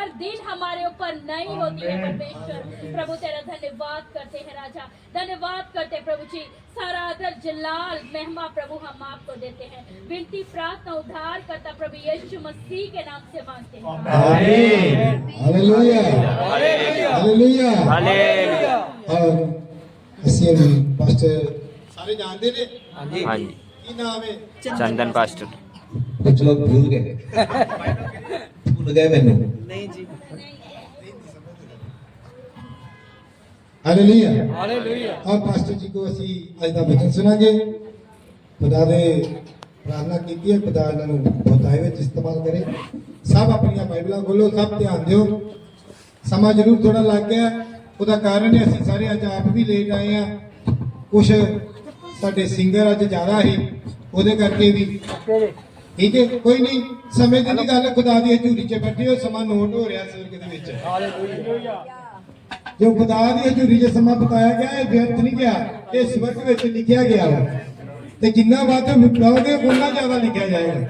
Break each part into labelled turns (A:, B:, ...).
A: हर दिन हमारे ऊपर नई होती है परमेश्वर। प्रभु तेरा धन्यवाद करते हैं राजा, धन्यवाद करते हैं प्रभु जी। सारा आदर जलाल महिमा प्रभु हम आपको देते हैं। विनती प्रार्थना उद्धार करता प्रभु यीशु मसीह के नाम से मांगते हैं।
B: आमीन। Hallelujah, hallelujah, hallelujah. और ਅਸੀਂ ਪਾਸਟਰ ਸਾਰੇ ਜਾਣਦੇ ਨੇ।
C: ਹਾਂਜੀ ਹਾਂਜੀ।
B: ਕੀ ਨਾਮ ਹੈ?
C: चंदन पास्टर।
B: कुछ लोग भूल गए मैंने।
D: नहीं जी।
B: Hallelujah,
D: hallelujah.
B: और पास्टर जी को ਅਸੀਂ ਅੱਜ ਦਾ ਵਚਨ ਸੁਣਾਂਗੇ। खुदा ने प्रार्थना की है, खुदा इन्हों बहुताई ਵਿੱਚ इस्तेमाल करे। सब अपनी बाइबल खोलो, सब ध्यान दियो। समा जरूर थोड़ा लग गया, ਉਹਦਾ ਕਾਰਨ ਹੈ ਅਸੀਂ ਸਾਰੇ ਅੱਜ ਆਪ ਵੀ ਲੇਟ ਆਏ ਆ। ਕੁਝ ਸਾਡੇ ਸਿੰਗਰ ਅੱਜ ਜ਼ਿਆਦਾ ਹੀ, ਉਹਦੇ ਕਰਕੇ ਵੀ। ਠੀਕ ਹੈ, ਕੋਈ ਨਹੀਂ, ਸਮੇਂ ਦੀ ਗੱਲ, ਖੁਦਾ ਦੀ ਹਜ਼ੂਰੀ 'ਚ ਬੈਠੇ ਹੋ, ਸਮਾਂ ਨੋਟ ਹੋ ਰਿਹਾ ਸਵਰਗ ਦੇ ਵਿੱਚ। ਹਾਲੇਲੂਇਆ। ਜੋ ਖੁਦਾ ਦੀ ਹਜ਼ੂਰੀ 'ਚ ਸਮਾਂ ਬਿਤਾਇਆ ਗਿਆ, ਇਹ ਵਿਅਰਥ ਨਹੀਂ ਗਿਆ, ਇਹ ਸਵਰਗ ਵਿੱਚ ਲਿਖਿਆ ਗਿਆ ਵਾ। ਤੇ ਜਿੰਨਾ ਵੱਧ ਬਿਤਾਓਗੇ ਉਨਾ ਜ਼ਿਆਦਾ ਲਿਖਿਆ ਜਾਏਗਾ।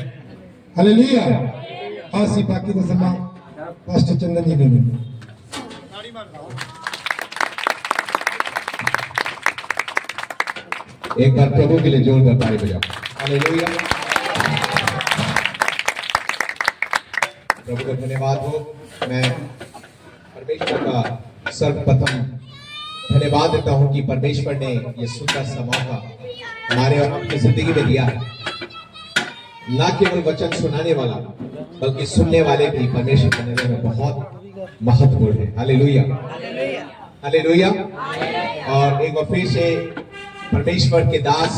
B: ਹਾਲੇਲੂਇਆ। ਅਸੀਂ ਬਾਕੀ ਦਾ ਸਮਾਂ ਪਾਸਟਰ ਚੰਦਨ ਜੀ ਨੂੰ ਦਿੰਦੇ। एक बार प्रभु के लिए जोरदार ताली बजाओ। हालेलुया। प्रभु का धन्यवाद हो। मैं परमेश्वर का सर्वप्रथम धन्यवाद देता हूं कि परमेश्वर ने ये सुंदर सा मौका हमारे और अपनी जिंदगी में दिया है। ना केवल वचन सुनाने वाला बल्कि सुनने वाले भी परमेश्वर के नजर में बहुत महत्वपूर्ण है। Hallelujah, hallelujah. और एक बार फिर से परमेश्वर के दास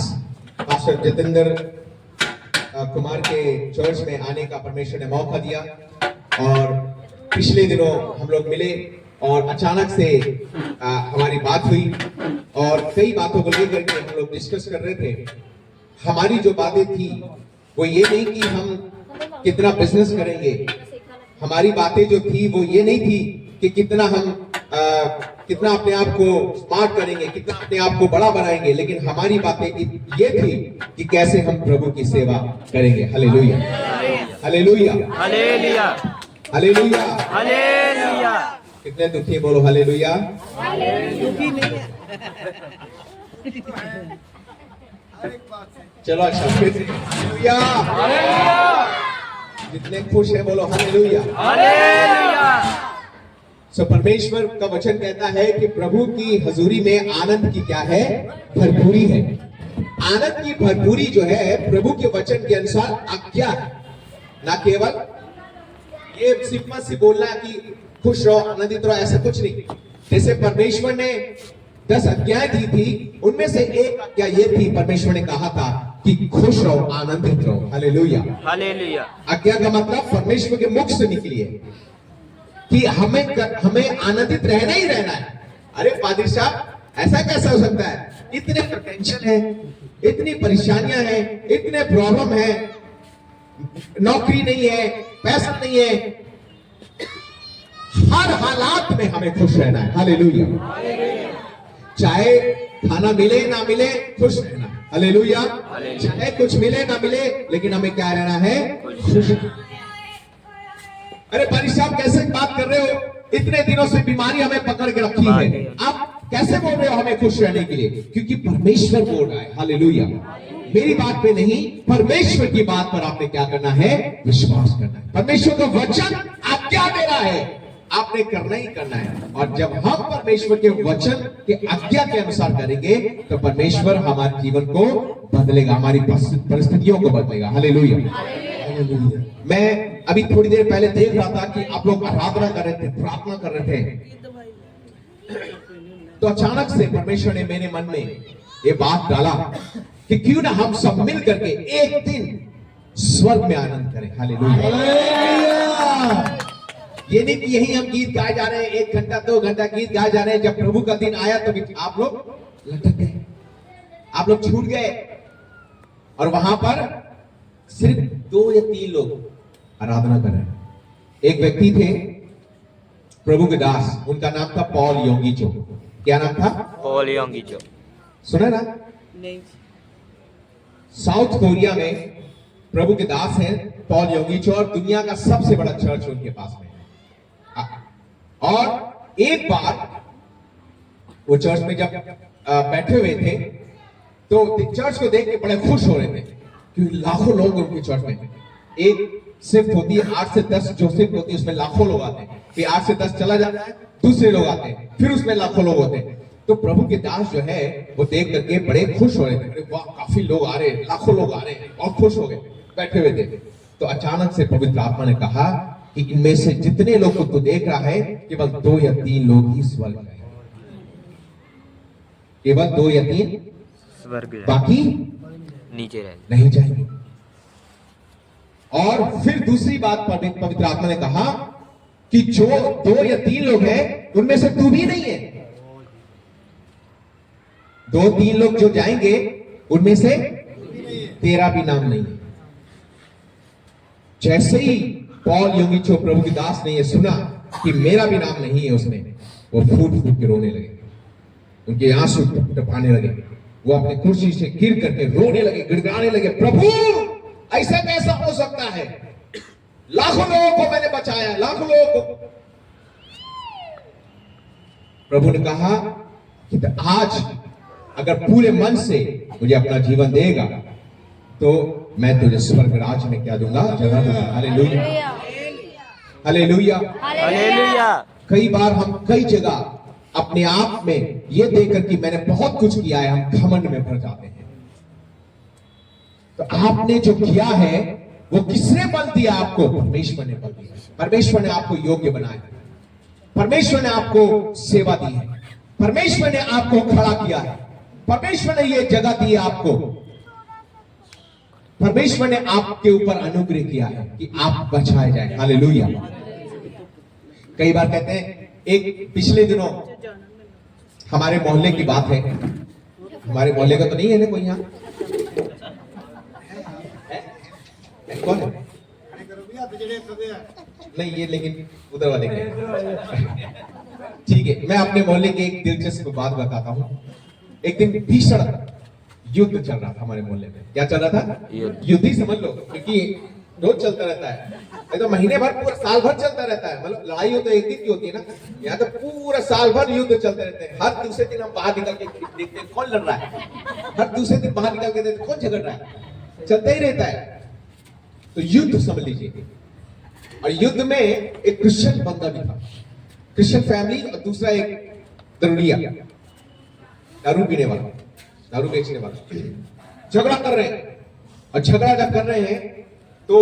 B: पास्टर जितेंद्र कुमार के चर्च में आने का परमेश्वर ने मौका दिया। और पिछले दिनों हम लोग मिले और अचानक से हमारी बात हुई और कई बातों को लेकर के हम लोग डिस्कस कर रहे थे। हमारी जो बातें थी वो ये नहीं कि हम कितना बिजनेस करेंगे, हमारी बातें जो थी वो ये नहीं थी कि कितना हम कितना अपने आप को स्मार्ट करेंगे, कितना अपने आप को बड़ा बनाएंगे, लेकिन हमारी बातें ये थी कि कैसे हम प्रभु की सेवा करेंगे। Hallelujah, hallelujah, hallelujah, hallelujah, hallelujah. कितने दुखी बोलो हालेलुया।
D: दुखी नहीं है।
B: चलो अच्छा फिर से हालेलुया, जितने खुश हैं बोलो हालेलुया, हालेलुया। सो परमेश्वर का वचन कहता है कि प्रभु की हजूरी में आनंद की क्या है? भरपूरी है। आनंद की भरपूरी जो है प्रभु के वचन के अनुसार आज्ञा है, ना केवल ये सिंपल सी बोलना कि खुश रहो, आनंदित रहो, ऐसा कुछ नहीं। जैसे परमेश्वर ने 10 आज्ञाएं दी थी, उनमें से एक आज्ञा ये थी, परमेश्वर ने कहा था कि खुश रहो, आनंदित रहो। Hallelujah, hallelujah. आज्ञा का मतलब परमेश्वर के मुख से निकली है कि हमें आनंदित रहना ही रहना है। अरे पादरी साहब ऐसा कैसा हो सकता है? इतने टेंशन है, इतनी परेशानियां हैं, इतने प्रॉब्लम है, नौकरी नहीं है, पैसा नहीं है, हर हालात में हमें खुश रहना है। हालेलुया। चाहे खाना मिले ना मिले खुश रहना है। हालेलुया। चाहे कुछ मिले ना मिले लेकिन हमें क्या रहना है? खुश। अरे पारी साहब कैसे बात कर रहे हो? इतने दिनों से बीमारी हमें पकड़ के रखी है, आप कैसे बोल रहे हो हमें खुश रहने के लिए? क्योंकि परमेश्वर बोल रहा है। हालेलुया। मेरी बात पे नहीं, परमेश्वर की बात पर आपने क्या करना है? विश्वास करना है। परमेश्वर का वचन आप क्या दे रहा है, आपने करना ही करना है। और जब हम परमेश्वर के वचन के आज्ञा के अनुसार करेंगे तो परमेश्वर हमारे जीवन को बदलेगा, हमारी परिस्थितियों को बदलेगा। हालेलुया। मैं अभी थोड़ी देर पहले देख रहा था कि आप लोग आराधना कर रहे थे, प्रार्थना कर रहे थे, तो अचानक से परमेश्वर ने मेरे मन में ये बात डाला कि क्यों ना हम सब मिल करके एक दिन स्वर्ग में आनंद करें। हालेलुया। ये नहीं कि यही हम गीत गाए जा रहे हैं, 1 घंटा 2 घंटा गीत गाए जा रहे हैं। जब प्रभु का दिन आया तो आप लोग लटक गए, आप लोग छूट गए और वहां पर सिर्फ 2 या 3 लोग आराधना कर रहे हैं। एक व्यक्ति थे प्रभु के दास, उनका नाम था पॉल योंगीचो। क्या नाम था?
C: पॉल योंगीचो।
B: सुना ना?
D: नहीं।
B: साउथ कोरिया में प्रभु के दास हैं पॉल योंगीचो और दुनिया का सबसे बड़ा चर्च उनके पास में है। और एक बार वो चर्च में जब बैठे हुए थे तो चर्च को देख के बड़े खुश हो रहे थे क्योंकि लाखों लोग उनके चर्च में। एक शिफ्ट होती है 8 से 10, जो शिफ्ट होती है उसमें लाखों लोग आते हैं, फिर 8 से 10 चला जाता है, दूसरे लोग आते हैं, फिर उसमें लाखों लोग होते हैं। तो प्रभु के दास जो है वो देख करके बड़े खुश हो रहे थे, अरे वाह काफी लोग आ रहे हैं, लाखों लोग आ रहे हैं, और खुश हो गए, बैठे हुए थे। तो अचानक से पवित्र आत्मा ने कहा कि इनमें से जितने लोग को तू देख रहा है केवल 2 या 3 लोग ही स्वर्ग जाएंगे, केवल 2 या 3,
C: स्वर्ग जाएंगे,
B: बाकी
C: नीचे रहेंगे।
B: नहीं जाएंगे। और फिर दूसरी बात पवित्र आत्मा ने कहा कि जो 2 या 3 लोग हैं उनमें से तू भी नहीं है। 2-3 लोग जो जाएंगे उनमें से तेरा भी नाम नहीं है। जैसे ही पॉल योंगिचो प्रभु की दास ने यह सुना कि मेरा भी नाम नहीं है उसमें, वो फूट फूट के रोने लगे, उनके आंसू टपटपाने लगे, वो अपनी कुर्सी से गिर करके रोने लगे, गिड़गिड़ाने लगे, प्रभु ऐसा कैसा हो सकता है, लाखों लोगों को मैंने बचाया, लाखों लोगों को। प्रभु ने कहा कि आज अगर पूरे मन से मुझे अपना जीवन देगा तो मैं तुझे स्वर्ग राज में क्या दूंगा, जगह दूंगा। Hallelujah, hallelujah,
C: hallelujah.
B: कई बार हम कई जगह अपने आप में ये देखकर कि मैंने बहुत कुछ किया है, हम घमंड में भर जाते हैं। तो आपने जो किया है वो किसने बल दिया आपको? परमेश्वर ने बल दिया। परमेश्वर ने आपको योग्य बनाया, परमेश्वर ने आपको सेवा दी है, परमेश्वर ने आपको खड़ा किया है, परमेश्वर ने ये जगह दी है आपको, परमेश्वर ने आपके ऊपर अनुग्रह किया है कि आप बचाए जाए। हालेलुया। कई बार कहते हैं, एक पिछले दिनों हमारे मोहल्ले की बात है, हमारे मोहल्ले का तो नहीं है ना कोई यहाँ? कौन है? नहीं ये लेकिन उधर वाले के। ठीक है, मैं अपने मोहल्ले की एक दिलचस्प बात बताता हूँ। एक दिन भीषण युद्ध चल रहा था हमारे मोहल्ले में। क्या चल रहा था? युद्ध ही समझ लो, क्योंकि रोज चलता रहता है, तो महीने भर पूरा साल भर चलता रहता है। मतलब लड़ाई हो तो एक दिन की होती है ना, यहाँ तो पूरा साल भर युद्ध चलते रहते हैं। हर दूसरे दिन हम बाहर निकल के देखते हैं कौन लड़ रहा है, हर दूसरे दिन बाहर निकल के देखते कौन झगड़ रहा है, चलता ही रहता है। तो युद्ध समझ लीजिए। और युद्ध में एक क्रिश्चियन बंदा भी था, क्रिश्चियन फैमिली, और दूसरा एक दरुड़िया, दारू पीने वाला, दारू बेचने वाला, झगड़ा कर रहे हैं। और झगड़ा जब कर रहे हैं तो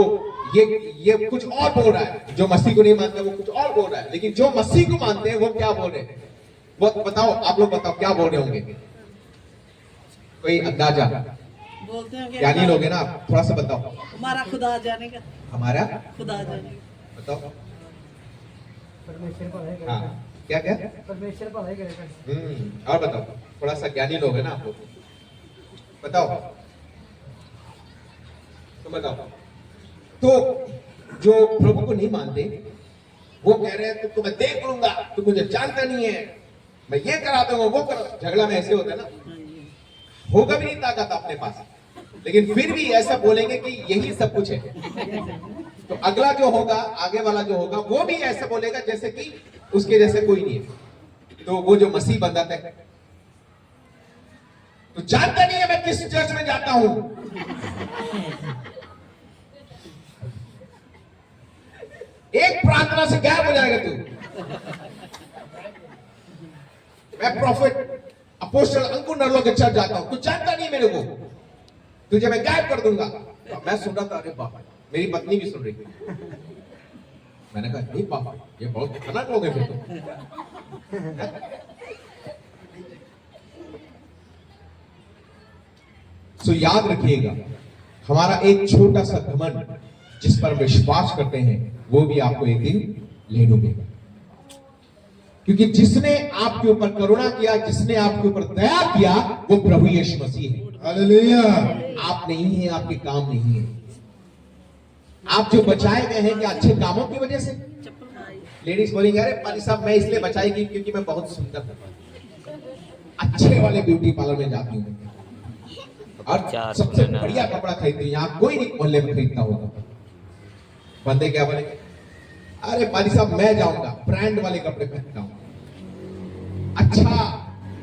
B: ये कुछ और बोल रहा है, जो मसीह को नहीं मानते वो कुछ और बोल रहा है, लेकिन जो मसीह को मानते हैं वो क्या बोल रहे हैं, वो बताओ, आप लोग बताओ क्या बोल रहे होंगे? कोई अंदाजा?
E: बोलते हैं कि
B: ज्ञानी लोग हैं ना आप, थोड़ा सा बताओ।
E: हमारा खुदा जाने का,
B: हमारा
E: खुदा जाने का।
B: बताओ।
D: परमेश्वर भलाई करे।
B: हाँ, क्या क्या?
D: परमेश्वर भलाई करे।
B: और बताओ, थोड़ा सा ज्ञानी लोग है ना आप लोग, बताओ, तो बताओ। तो जो प्रभु को नहीं मानते वो कह रहे हैं तुमको मैं देख लूंगा, तुम मुझे जानता नहीं है, मैं ये करा दूंगा, वो करा। झगड़ा में ऐसे होता है ना, होगा भी नहीं ताकत अपने पास, लेकिन फिर भी ऐसा बोलेंगे कि यही सब कुछ है। तो अगला जो होगा, आगे वाला जो होगा, वो भी ऐसा बोलेगा जैसे कि उसके जैसे कोई नहीं है। तो वो जो मसीह बंदा था, तो जानता नहीं है मैं किस चर्च में जाता हूं, एक प्रार्थना से गायब हो जाएगा तू। मैं प्रॉफिट अपोस्टल अंकुर नरलो के चर्च जाता हूं, तू जानता नहीं मेरे को, तुझे मैं गायब कर दूंगा। मैं सुन रहा था, अरे बाबा, मेरी पत्नी भी सुन रही थी। मैंने कहा नहीं पापा, ये बहुत खतरनाक लोग हैं फिर तो। याद रखिएगा, हमारा एक छोटा सा घमंड जिस पर विश्वास करते हैं वो भी आपको एक दिन ले डूबेगा, क्योंकि जिसने आपके ऊपर करुणा किया, जिसने आपके ऊपर दया किया, वो प्रभु यीशु मसीह है। हालेलुया। आप नहीं है, आपके काम नहीं है। आप जो बचाए गए हैं क्या अच्छे कामों की वजह से? लेडीज बोलेंगे अरे पाली साहब मैं इसलिए बचाई गई क्योंकि मैं बहुत सुंदर हूं, अच्छे वाले ब्यूटी पार्लर में जाती हूँ और सबसे बढ़िया कपड़ा खरीदती हूँ। यहाँ कोई नहीं मोहल्ले में खरीदता होगा। बंदे क्या बोलेंगे? अरे पाली साहब मैं जाऊंगा, ब्रांड वाले कपड़े पहनता हूं, अच्छा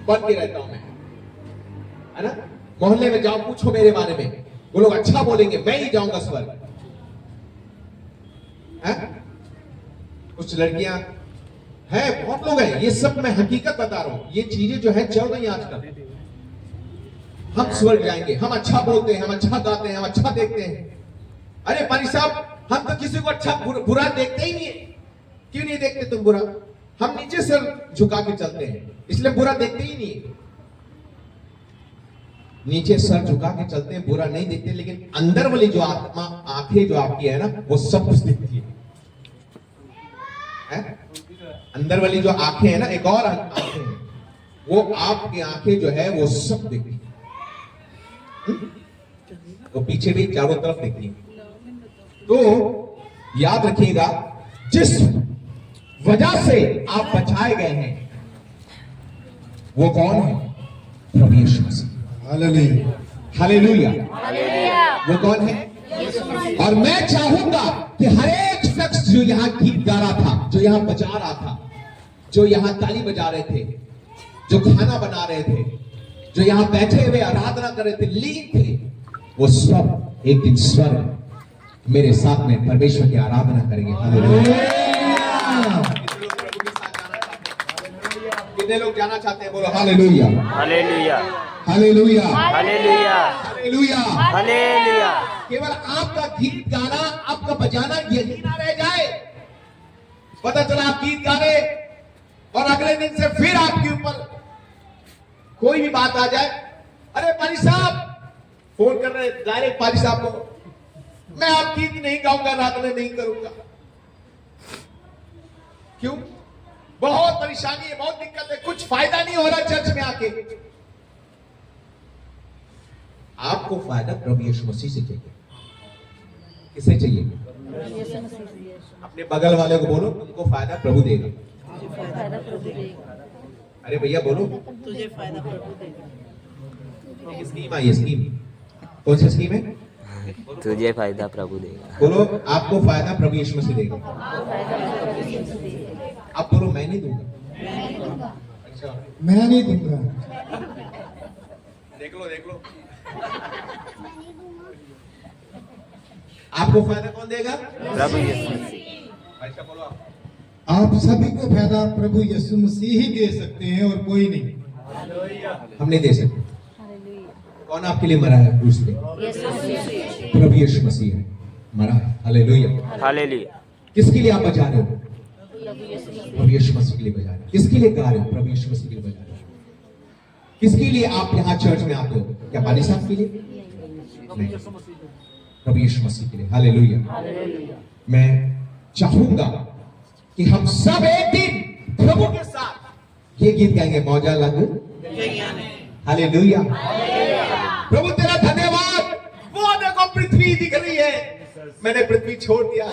B: बन के रहता हूं मैं, है ना। मोहल्ले में जाओ, पूछो मेरे बारे में, वो लोग अच्छा बोलेंगे, मैं ही जाऊंगा स्वर्ग। कुछ लड़कियां हैं, बहुत लोग हैं, ये सब मैं हकीकत बता रहा हूं, ये चीजें जो है चल रही आजकल। हम स्वर्ग जाएंगे, हम अच्छा बोलते हैं, हम अच्छा गाते हैं, हम अच्छा देखते हैं। अरे पानी साहब, हम तो किसी को अच्छा बुरा देखते ही नहीं है। क्यों नहीं देखते तुम बुरा? हम नीचे सर झुका के चलते हैं, इसलिए बुरा देखते ही नहीं है। नीचे सर झुका के चलते हैं, बुरा नहीं देखते, लेकिन अंदर वाली जो आत्मा, आंखें जो आपकी है ना, वो सब कुछ देखती है? अंदर वाली जो आंखें है ना, एक और आंखें हैं, वो आपकी आंखें जो है वो सब देखती है। तो पीछे भी चारों तरफ देखती है। तो याद रखिएगा, जिस वजह से आप बचाए गए हैं वो कौन है? प्रभु यीशु मसीह। Hallelujah, hallelujah. वो कौन है? और मैं चाहूंगा कि हर एक शख्स जो यहां गीत गा रहा था, जो यहां बजा रहा था, जो यहां ताली बजा रहे थे, जो खाना बना रहे थे, जो यहां बैठे हुए आराधना कर रहे थे, लीन थे, वो सब एक दिन स्वर्ग मेरे साथ में परमेश्वर की आराधना करेंगे। कितने लोग जाना चाहते हैं? बोलो hallelujah,
C: hallelujah,
B: hallelujah,
C: hallelujah,
B: hallelujah,
C: hallelujah.
B: केवल आपका गीत गाना, आपका बजाना यही ना रह जाए। पता चला आप गीत गा रहे और अगले दिन से फिर आपके ऊपर कोई भी बात आ जाए, अरे पाली साहब, फोन कर रहे डायरेक्ट पाली साहब को, मैं आप गीत नहीं गाऊंगा, रात में नहीं करूंगा। क्यों? बहुत परेशानी है, बहुत दिक्कत है, कुछ फायदा नहीं हो रहा चर्च में आके। आपको फायदा प्रभु यीशु मसीह से चाहिए। किसे चाहिए? अपने बगल वाले को बोलो, तुमको फायदा प्रभु देगा। अरे भैया बोलो,
E: तुझे फायदा प्रभु देगा।
B: एक स्कीम आई है, स्कीम। कौन सी स्कीम है?
C: तुझे फायदा प्रभु देगा।
B: बोलो, आपको फायदा प्रभु यीशु मसीह देगा। आप बोलो, मैं नहीं दूंगा। अच्छा,
D: मैं नहीं दूंगा।
B: देख लो, देख लो। आपको फायदा कौन देगा?
C: प्रभु यीशु मसीह।
B: अच्छा बोलो आप।
D: आप सभी को फायदा प्रभु यीशु मसीह ही दे सकते हैं और कोई नहीं।
B: हम नहीं दे सकते। कौन आपके लिए मरा है क्रूस पे? प्रभु यीशु मसीह है, मरा है। Hallelujah,
C: hallelujah.
B: किसके लिए आप बजा रहे हो? प्रभु यीशु मसीह के लिए बजा रहे हो। किसके लिए गा रहे हो? प्रभु यीशु मसीह के लिए बजा रहे हो। किसके लिए आप यहाँ चर्च में आते हो? क्या पाली साहब के लिए? नहीं, प्रभु यीशु मसीह के लिए। हालेलुया। मैं चाहूंगा कि हम सब एक दिन प्रभु के साथ ये गीत गाएंगे, मौजा लग। हालेलुया। प्रभु तेरा धन्यवाद। वो देखो पृथ्वी दिख रही है, मैंने पृथ्वी छोड़ दिया।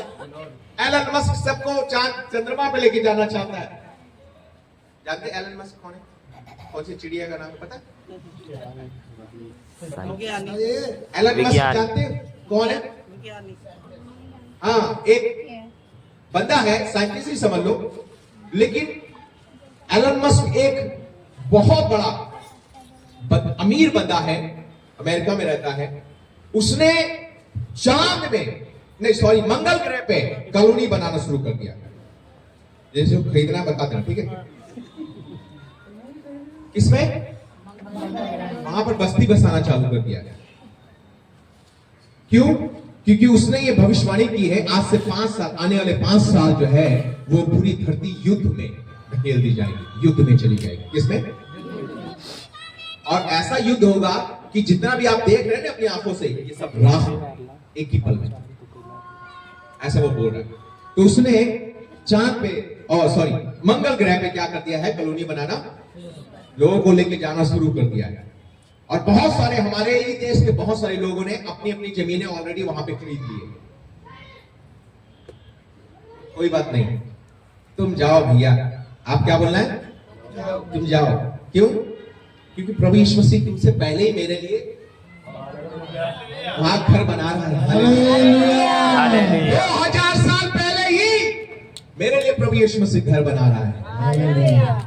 B: एलन मस्क सबको चांद चंद्रमा पे लेके जाना चाहता है। जानते एलन मस्क कौन है? कौन सी चिड़िया का नाम पता? एलन मस्क जानते हैं कौन है? हाँ, एक बंदा है, साइंटिस्ट ही समझ लो, लेकिन एलन मस्क एक बहुत बड़ा अमीर बंदा है, अमेरिका में रहता है। उसने चांद में, नहीं सॉरी, मंगल ग्रह पे कॉलोनी बनाना शुरू कर दिया। जैसे खरीदना बता देना, ठीक है? किसमें? वहां पर बस्ती बसाना चालू कर दिया। क्यों? क्योंकि उसने ये भविष्यवाणी की है, आज से 5 साल, आने वाले 5 साल जो है वो पूरी धरती युद्ध में धकेल दी जाएगी, युद्ध में चली जाएगी। किसमें? और ऐसा युद्ध होगा कि जितना भी आप देख रहे हैं ना अपनी आंखों से, ये सब राख एक ही पल में। ऐसा वो बोल रहा है। तो उसने चांद पे, और सॉरी, मंगल ग्रह पे क्या कर दिया है? कॉलोनी बनाना, लोगों को लेके जाना शुरू कर दिया है। और बहुत सारे हमारे ही देश के बहुत सारे लोगों ने अपनी अपनी जमीनें ऑलरेडी वहां पे खरीद ली है। कोई बात नहीं, तुम जाओ भैया। आप क्या बोलना है? तुम जाओ। क्यों? क्योंकि प्रभु यीशु मसीह तुमसे पहले ही मेरे लिए वहां घर बना रहा है। 2000 साल पहले ही मेरे लिए प्रभु यीशु मसीह घर बना रहा है। हालेलुया।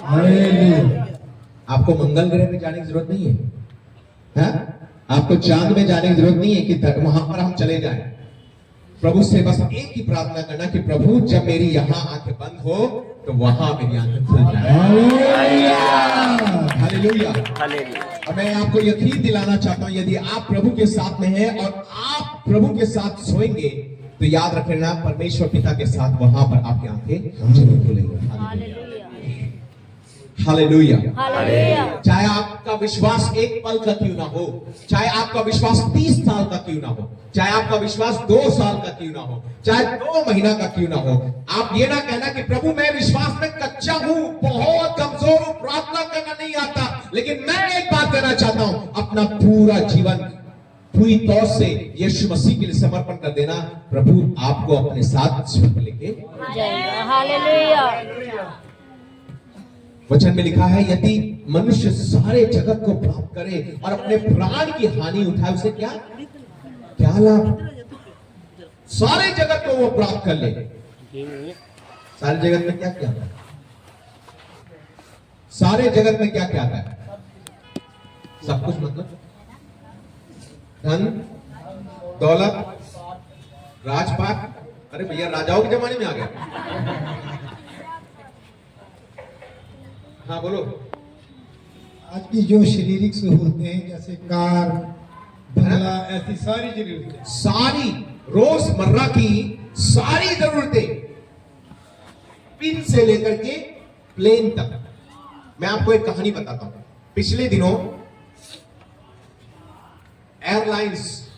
D: हालेलुया।
B: आपको मंगल ग्रह में जाने की जरूरत नहीं है, हाँ? आपको चांद में जाने की जरूरत नहीं है कि वहां पर हम चले जाएं। प्रभु से बस एक ही प्रार्थना करना कि प्रभु जब मेरी यहाँ आंखें बंद हो तो वहां मेरी आंखें खुल जाए। हालेलुया।
C: हालेलुया।
B: और मैं आपको यकीन दिलाना चाहता हूं, यदि आप प्रभु के साथ में हैं और आप प्रभु के साथ सोएंगे तो याद रखना परमेश्वर पिता के साथ वहां पर आपकी आंखें जरूर खुलेंगी। हालेलुया। चाहे आपका विश्वास एक पल का क्यों ना हो, चाहे आपका विश्वास 30 साल का क्यों ना हो, चाहे आपका विश्वास 2 साल का क्यों ना हो, चाहे 2 महीना का क्यों ना हो, आप ये ना कहना कि प्रभु मैं विश्वास में कच्चा हूं, बहुत कमजोर हूं, प्रार्थना करना नहीं आता, लेकिन मैं एक बात कहना चाहता हूं, अपना पूरा जीवन पूरी तौर से यीशु मसीह के लिए समर्पण कर देना। प्रभु आपको अपने साथ स्वर्ग लेके
F: हालेलुया।
B: वचन में लिखा है, यदि मनुष्य सारे जगत को प्राप्त करे और अपने प्राण की हानि उठाए, उसे क्या लाभ? सारे जगत को वो प्राप्त कर ले, सारे जगत में क्या क्या है? सारे जगत में क्या क्या है? सब कुछ, मतलब धन दौलत राजपाट। अरे भैया राजाओं के जमाने में आ गया। हाँ बोलो।
D: आज की जो शारीरिक सहूलतें हैं जैसे कार, बंगला, ऐसी सारी जरूरतें,
B: सारी रोजमर्रा की सारी जरूरतें, पिन से लेकर के प्लेन तक। मैं आपको एक कहानी बताता हूं। पिछले दिनों एयरलाइंस,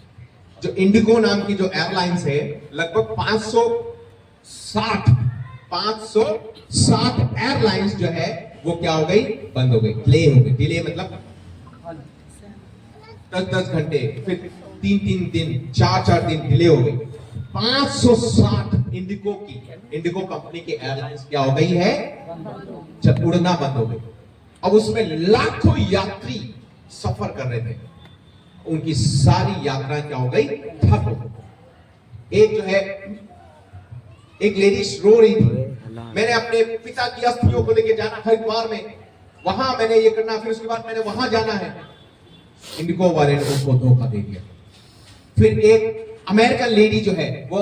B: जो इंडिगो नाम की जो एयरलाइंस है, लगभग 560 एयरलाइंस जो है वो क्या हो गई? बंद हो गई, डिले हो गई। डिले मतलब 10 घंटे, फिर 3 दिन, 4 दिन डिले हो गई। 560 इंडिगो कंपनी की एयरलाइंस क्या हो गई है? जब उड़ना बंद हो गई। अब उसमें लाखों यात्री सफर कर रहे थे, उनकी सारी यात्राएं क्या हो गई? ठप हो गई। एक जो है, एक लेडीज रो रही थी, मैंने अपने पिता की अस्थियों को लेके जाना हरिद्वार में, वहां मैंने ये करना, फिर उसके बाद मैंने वहां जाना है। इंडिगो वाले ने उसको धोखा दे दिया। फिर एक अमेरिकन लेडी जो है वो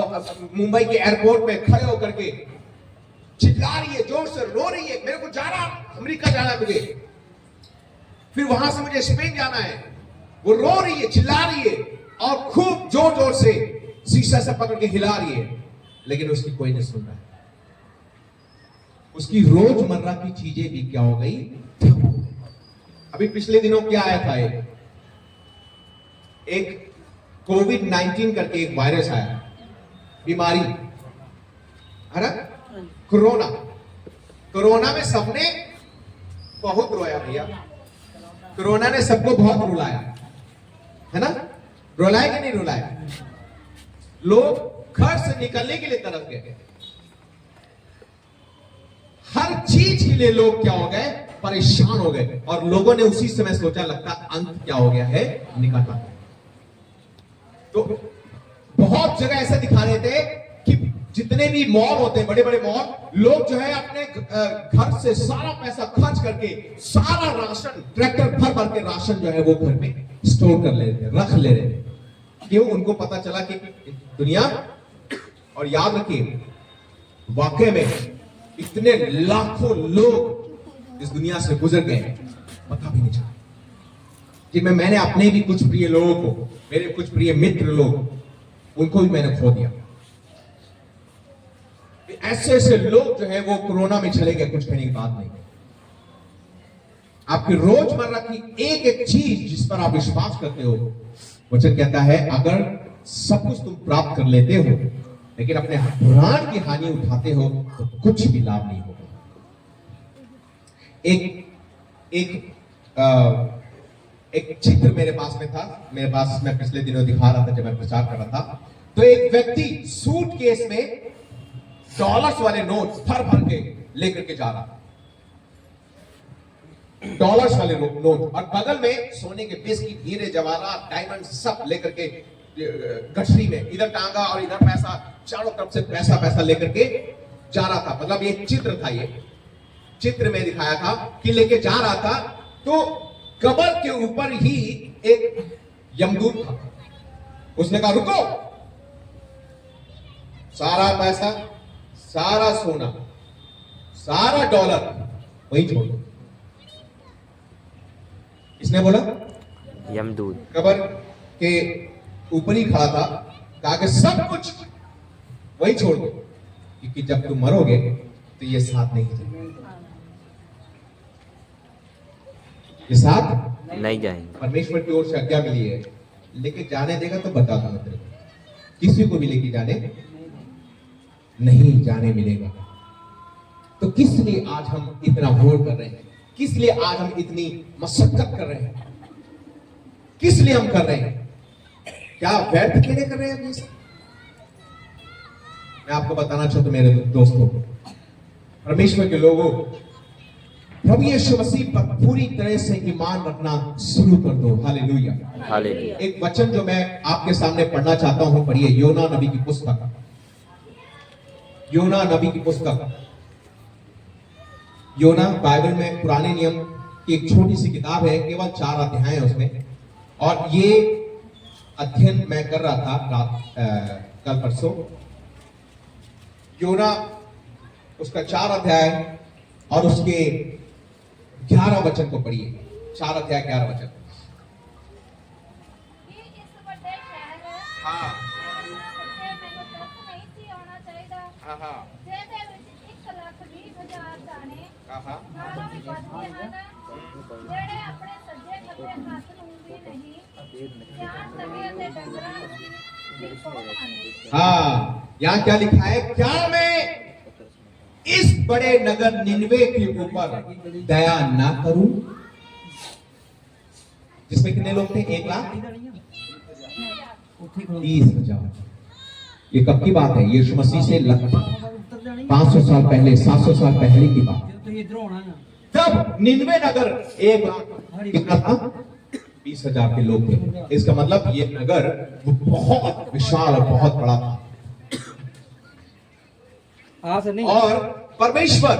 B: मुंबई के एयरपोर्ट में खड़े होकर के चिल्ला रही है, जोर से रो रही है, मेरे को जाना, अमेरिका जाना है मुझे, फिर वहां से मुझे स्पेन जाना है। वो रो रही है, चिल्ला रही है और खूब जोर जोर से शीशा से पकड़ के हिला रही है, लेकिन उसकी कोई नहीं सुन रहा है। उसकी रोजमर्रा की चीजें भी क्या हो गई? ठप हो गई। अभी पिछले दिनों क्या आया था, एक कोविड-19 करके एक वायरस आया, बीमारी, है ना, कोरोना में सबने बहुत रोया भैया। कोरोना ने सबको बहुत रुलाया, है ना? रुलाया कि नहीं रुलाया? लोग घर से निकलने के लिए तरस गए, हर चीज के लिए लोग क्या हो गए? परेशान हो गए। और लोगों ने उसी समय सोचा, लगता अंत क्या हो गया है? निकलता है। तो बहुत जगह ऐसा दिखा रहे थे कि जितने भी मॉल होते हैं, बड़े बड़े मॉल, लोग जो है अपने घर से सारा पैसा खर्च करके सारा राशन, ट्रैक्टर भर भर के राशन जो है वो घर में स्टोर कर ले रहे थे, रख ले रहे थे। क्यों? उनको पता चला कि दुनिया, और याद रखिए वाकई में इतने लाखों लोग इस दुनिया से गुजर गए, पता भी नहीं चला कि मैंने अपने भी कुछ प्रिय लोगों को, मेरे कुछ प्रिय मित्र लोग, उनको भी मैंने खो दिया। ऐसे ऐसे लोग जो है वो कोरोना में चले गए, कुछ कहने की बात नहीं। आपकी रोजमर्रा की एक एक चीज जिस पर आप विश्वास करते हो, वचन कहता है अगर सब कुछ तुम प्राप्त कर लेते हो लेकिन अपने प्राण की हानि उठाते हो तो कुछ भी लाभ नहीं होगा। एक चित्र मेरे पास में था, मैं पिछले दिनों दिखा रहा था जब मैं प्रचार कर रहा था। तो एक व्यक्ति सूटकेस में डॉलर्स वाले नोट भर भर के लेकर के जा रहा, डॉलर्स वाले नोट, और बगल में सोने के बिस्किट, हीरे जवाहरात, डायमंड सब लेकर के गठरी में इधर टांगा और इधर पैसा, चारों तरफ से पैसा पैसा लेकर के जा रहा था। मतलब ये चित्र था, ये चित्र में दिखाया था कि लेके जा रहा था। तो कब्र के ऊपर ही एक यमदूत था। उसने कहा रुको, सारा पैसा, सारा सोना, सारा डॉलर वहीं छोड़ दो। इसने बोला,
C: यमदूत
B: कब्र के ऊपर ही खड़ा था, कहा कि सब कुछ वही छोड़ दो, क्योंकि जब तुम मरोगे तो ये साथ नहीं जाएगा, ये साथ
C: नहीं जाएंगे।
B: परमेश्वर की ओर से आज्ञा मिली है। लेके जाने देगा तो बता दूंगा तेरे को, किसी को भी लेके जाने नहीं जाने मिलेगा। तो किस लिए आज हम इतना वोट कर रहे हैं? किस लिए आज हम इतनी मशक्कत कर रहे हैं? किस लिए हम कर रहे हैं? क्या व्यर्थ के लिए कर रहे हैं अभी? मैं आपको बताना चाहता हूं मेरे दोस्तों, परमेश्वर के लोगों, प्रभु यीशु मसीह पर पूरी तरह से ईमान रखना शुरू कर दो। हालेलुया।
C: हालेलुया।
B: एक वचन जो मैं आपके सामने पढ़ना चाहता हूं, पढ़िए योना नबी की पुस्तक। योना नबी की पुस्तक। योना बाइबल में पुराने नियम की एक छोटी सी किताब है, केवल 4 अध्याय हैं उसमें। और ये अध्ययन मैं कर रहा था कल परसों। योना उसका 4 अध्याय और उसके 11 वचन को पढ़िए। 4 अध्याय 11 वचन। हाँ हाँ हाँ हाँ, यहाँ क्या लिखा है? क्या मैं इस बड़े नगर निनवे के ऊपर दया ना करूं? जिसमें कितने लोग थे? 1,20,000। ये कब की बात है? यीशु मसीह से 500 साल पहले, 700 साल पहले की बात। तब निनवे नगर 1,00,000 कितना था? 20,000 के लोग थे। इसका मतलब ये नगर बहुत विशाल और बहुत बड़ा था। और परमेश्वर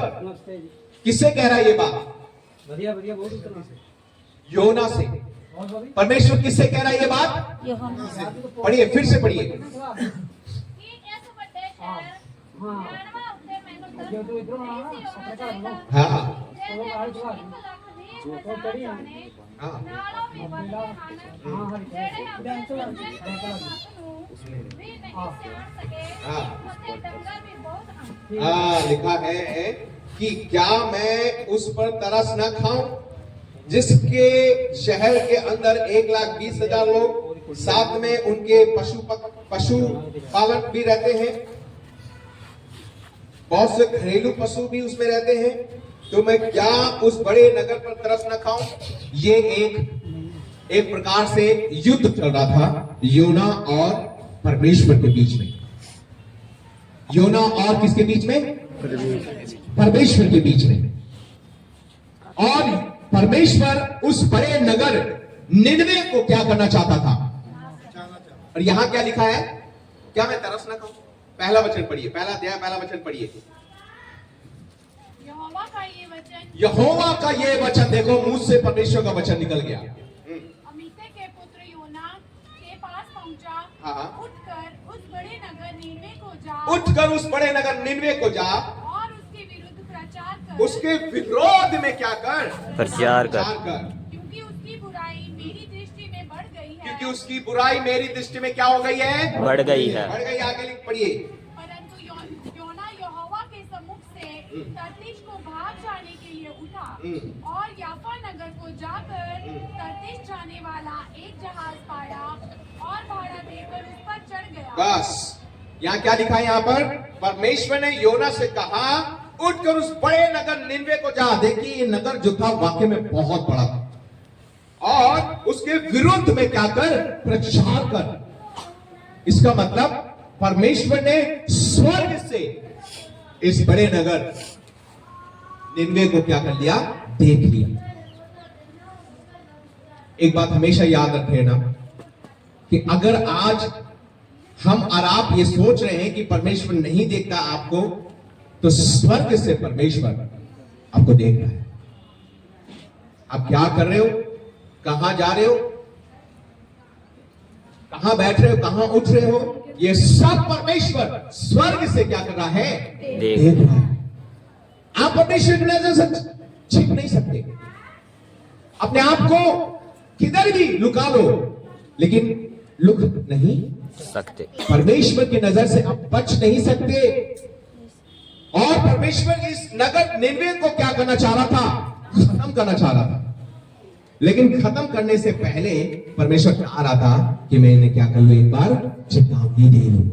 B: किससे कह रहा है ये बात? योना से। परमेश्वर किससे कह रहा है ये बात? पढ़िए, फिर से पढ़िए। हाँ हाँ लिखा है कि क्या मैं उस पर तरस न खाऊं जिसके शहर के अंदर 1,20,000 लोग, साथ में उनके पशु पालक भी रहते हैं, बहुत से घरेलू पशु भी उसमें रहते हैं। तो मैं क्या उस बड़े नगर पर तरस न खाऊं? ये एक प्रकार से युद्ध चल रहा था योना और परमेश्वर के बीच में। योना और किसके बीच में? परमेश्वर के बीच में। और परमेश्वर उस बड़े नगर निनवे को क्या करना चाहता था? और यहां क्या लिखा है? क्या मैं तरस न खाऊं? पहला वचन पढ़िए, पहला अध्याय पहला वचन पढ़िए। यहोवा का ये वचन, देखो मुंह से परमेश्वर का वचन निकल गया।
F: अमित्ते के पुत्र योना के पास पहुंचा।
B: हाँ।
F: उठकर उस बड़े नगर निनवे को जा।
B: उठकर उस बड़े नगर निनवे को जा
F: और उसके विरुद्ध प्रचार कर।
B: उसके विरोध में क्या कर?
C: प्रचार कर।
F: क्योंकि उसकी बुराई मेरी दृष्टि में बढ़ गई है।
B: क्योंकि उसकी बुराई मेरी दृष्टि में क्या हो गई है?
C: बढ़ गई है।
B: बढ़ गई। आगे लिख पढ़िए।
F: परंतु योना यहोवा के सम्मुख से तर्शीश को भाग जाने के लिए उठा और याफा नगर को जाकर तर्शीश जाने वाला एक जहाज पाया और भाड़ा देकर उस पर चढ़ गया।
B: बस यहाँ क्या लिखा है? यहाँ पर परमेश्वर ने योना से कहा उठकर उस बड़े नगर निनवे को जा। देखिए ये नगर जो था वाकई में बहुत बड़ा था, और उसके विरुद्ध में क्या कर? प्रचार कर। इसका मतलब परमेश्वर ने स्वर्ग से इस बड़े नगर निनवे को क्या कर लिया? देख लिया। एक बात हमेशा याद रखे ना, कि अगर आज हम और आप ये सोच रहे हैं कि परमेश्वर नहीं देखता आपको, तो स्वर्ग से परमेश्वर आपको देख रहा है। आप क्या कर रहे हो, कहां जा रहे हो, कहां बैठ रहे हो, कहां उठ रहे हो, ये सब परमेश्वर स्वर्ग से क्या कर रहा है, देख रहा है। आप परमेश्वर की नजर से छिप नहीं सकते। अपने आप को किधर भी लुका लो, लेकिन लुक नहीं
C: सकते।
B: परमेश्वर की नजर से आप बच नहीं सकते। और परमेश्वर इस नगर निनवे को क्या करना चाह रहा था, खत्म करना चाह रहा था। लेकिन खत्म करने से पहले परमेश्वर चाह रहा था कि मैं इन्हें क्या कर लूं, एक बार चेतावनी दे दूं।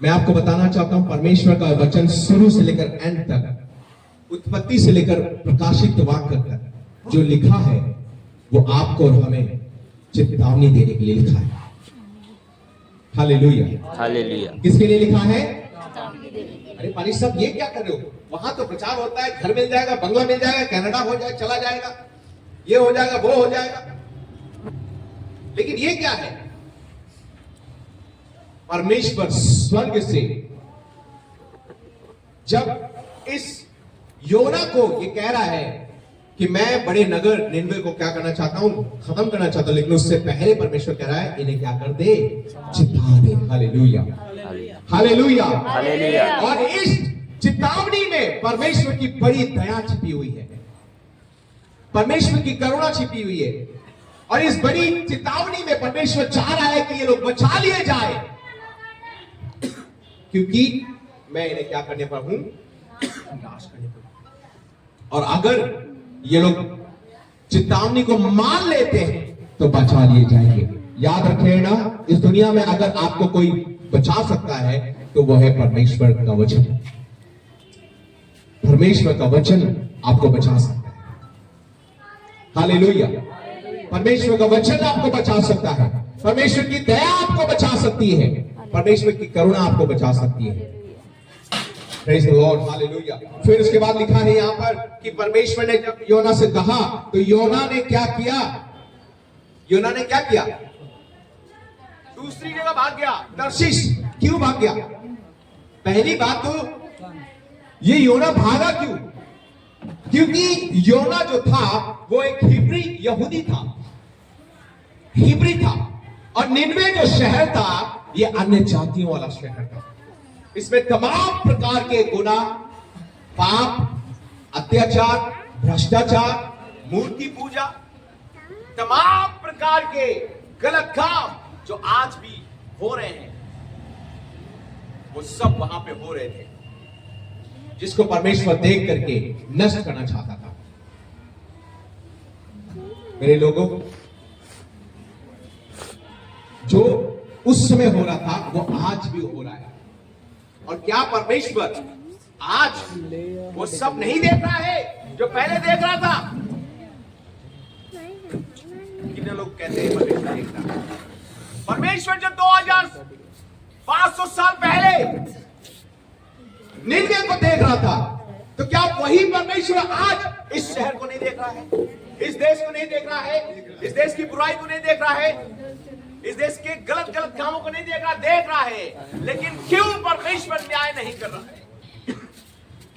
B: मैं आपको बताना चाहता हूं, परमेश्वर का वचन शुरू से लेकर एंड तक, उत्पत्ति से लेकर प्रकाशित वाक्य तक जो लिखा है, वो आपको और हमें चेतावनी देने के लिए लिखा है। हालेलुया।
C: हालेलुया।
B: किसके लिए लिखा है? अरे पानी साहब ये क्या कर रहे हो? वहां तो प्रचार होता है, घर मिल जाएगा, बंगला मिल जाएगा, कनाडा हो जाएगा, चला जाएगा, ये हो जाएगा, वो हो जाएगा। लेकिन ये क्या है? परमेश्वर स्वर्ग से जब इस योना को ये कह रहा है कि मैं बड़े नगर निनवे को क्या करना चाहता हूं, खत्म करना चाहता हूं, लेकिन उससे पहले परमेश्वर कह रहा है इन्हें क्या कर दे, चिता दे। Hallelujah, hallelujah,
C: hallelujah.
B: और इस चेतावनी में परमेश्वर की बड़ी दया छिपी हुई है, परमेश्वर की करुणा छिपी हुई है। और इस बड़ी चेतावनी में परमेश्वर चाह रहा है कि ये लोग बचा लिए जाए, क्योंकि मैं इन्हें क्या करने पर हूं, नाश करने पर। और अगर ये लोग चेतावनी को मान लेते हैं तो बचा लिए जाएंगे। याद रखें ना, इस दुनिया में अगर आपको कोई बचा सकता है तो वह है परमेश्वर का वचन। परमेश्वर का वचन आपको बचा सकता है। हालेलुया। परमेश्वर का वचन आपको बचा सकता है, परमेश्वर की दया आपको बचा सकती है, परमेश्वर की करुणा आपको बचा सकती है। Praise the Lord, hallelujah. फिर उसके बाद लिखा है यहां पर कि परमेश्वर ने जब योना से कहा तो योना ने क्या किया, योना ने क्या किया, दूसरी जगह भाग गया, तर्शीश। क्यों भाग गया? पहली बात तो ये योना भागा क्यों? क्योंकि योना जो था वो एक हिब्री यहूदी था, हिब्री था, और निनवे जो शहर था ये अन्य जातियों वाला शहर था। इसमें तमाम प्रकार के गुनाह, पाप, अत्याचार, भ्रष्टाचार, मूर्ति पूजा, तमाम प्रकार के गलत काम जो आज भी हो रहे हैं, वो सब वहां पे हो रहे थे, जिसको परमेश्वर देख करके नष्ट करना चाहता था। मेरे लोगों, जो उस समय हो रहा था वो आज भी हो रहा है। और क्या परमेश्वर आज वो सब नहीं देख रहा है जो पहले देख रहा था? कितने लोग कहते हैं परमेश्वर देख रहा है? परमेश्वर जब 2500 साल पहले निनवे को देख रहा था, तो क्या वही परमेश्वर आज इस शहर को नहीं देख रहा है, इस देश को नहीं देख रहा है, इस देश की बुराई को नहीं देख रहा है, इस देश के गलत गलत कामों को नहीं देख रहा है? लेकिन क्यों परमेश्वर न्याय नहीं कर रहा है?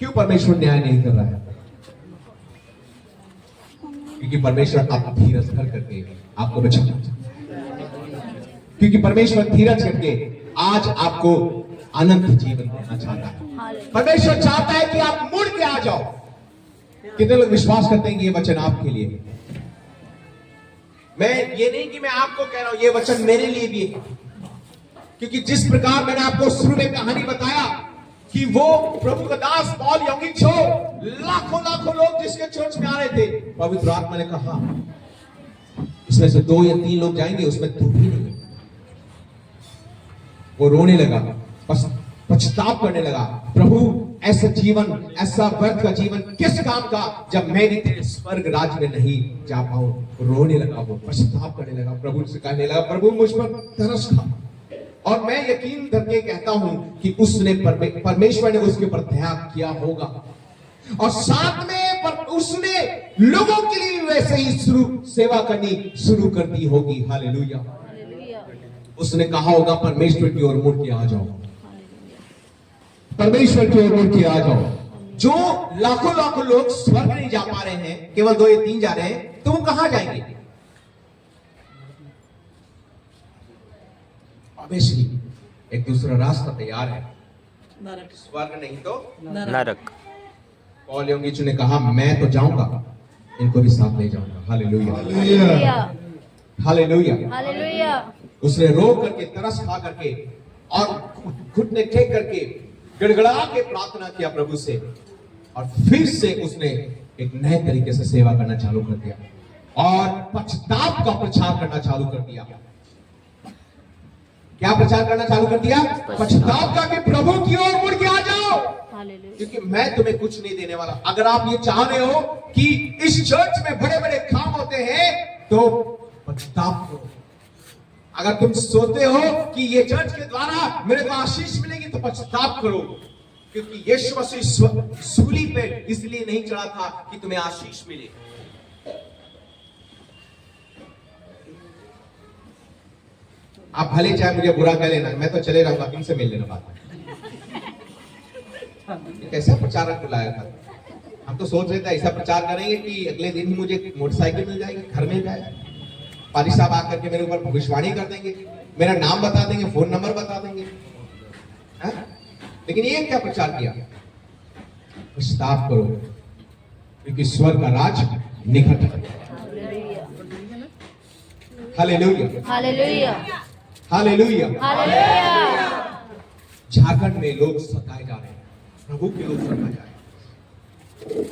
B: क्यों परमेश्वर न्याय नहीं कर रहा है? क्योंकि परमेश्वर आप धीरज धर करके आपको बचाना चाहता है, क्योंकि परमेश्वर धीरज करके आज आपको अनंत जीवन देना चाहता है। परमेश्वर चाहता है कि आप मुड़ के आ जाओ। कितने लोग विश्वास करते हैं कि ये वचन आपके लिए? मैं ये नहीं कि मैं आपको कह रहा हूं, ये वचन मेरे लिए भी है, क्योंकि जिस प्रकार मैंने आपको शुरू में कहानी बताया कि वो प्रभु का दास पॉल यंगिंग छो, लाखों लाखों लोग जिसके चर्च में आ रहे थे, पवित्र आत्मा ने कहा इसमें से 2 या 3 लोग जाएंगे, उसमें तू भी नहीं। वो रोने लगा, पछताव करने लगा, प्रभु ऐसा जीवन, ऐसा व्यर्थ का जीवन किस काम का, जब मैं भी तेरे स्वर्ग राज्य में नहीं जा पाऊं। रोने लगा, वो पछताव करने लगा, प्रभु से कहने लगा, प्रभु मुझ पर तरस खा। और मैं यकीन करके कहता हूं कि उसने परमेश्वर ने उसके ऊपर दया किया होगा। और साथ में पर उसने लोगों के लिए वैसे ही सेवा करनी शुरू कर दी होगी। हालेलुया। उसने कहा होगा परमेश्वर की ओर मुड़ के आ जाओ, परमेश्वर की ओर मुड़ के आ जाओ। जो लाखों लाखों लोग स्वर्ग नहीं जा पा रहे हैं, केवल 2 या 3 जा रहे हैं, तो वो कहां जाएंगे? ऑब्वियसली एक दूसरा रास्ता तैयार है,
E: नरक।
B: स्वर्ग नहीं तो
C: नरक।
B: पौल योंगिचु ने कहा मैं तो जाऊंगा, इनको भी साथ ले जाऊंगा। Hallelujah, hallelujah,
G: hallelujah.
B: उसने रो करके, तरस खा करके और घुटने टेक करके गिड़गिड़ा के प्रार्थना किया प्रभु से, और फिर से उसने एक नए तरीके से सेवा करना चालू कर दिया और पश्चाताप का प्रचार करना चालू कर दिया। क्या प्रचार करना चालू कर दिया? पश्चाताप का, कि प्रभु की ओर मुड़ के आ जाओ, क्योंकि मैं तुम्हें कुछ नहीं देने वाला। अगर आप ये चाह रहे हो कि इस चर्च में बड़े बड़े काम होते हैं, तो पश्चाताप करो। अगर तुम सोचते हो कि ये चर्च के द्वारा मेरे को आशीष मिलेगी, तो पश्चाताप करो, क्योंकि यीशु मसीह सूली पे इसलिए नहीं चढ़ा था कि तुम्हें आशीष मिले। आप भले चाहे मुझे बुरा कह लेना, मैं तो चले रहूंगा, इनसे मिल लेना बात। कैसा प्रचारक बुलाया था? हम तो सोच रहे थे ऐसा प्रचार करेंगे कि अगले दिन ही मुझे मोटरसाइकिल मिल जाएगी, घर मिल जाएगा, पारी साहब आकर के मेरे ऊपर भविष्यवाणी कर देंगे, मेरा नाम बता देंगे, फोन नंबर बता देंगे। है? लेकिन ये क्या प्रचार किया? पश्चाताप करो, क्योंकि स्वर्ग का राज निकट है। Hallelujah,
G: hallelujah,
B: hallelujah.
G: Hallelujah.
B: Jharkhand में लोग सताए जा रहे हैं, प्रभु के लोग सताए जा रहे हैं।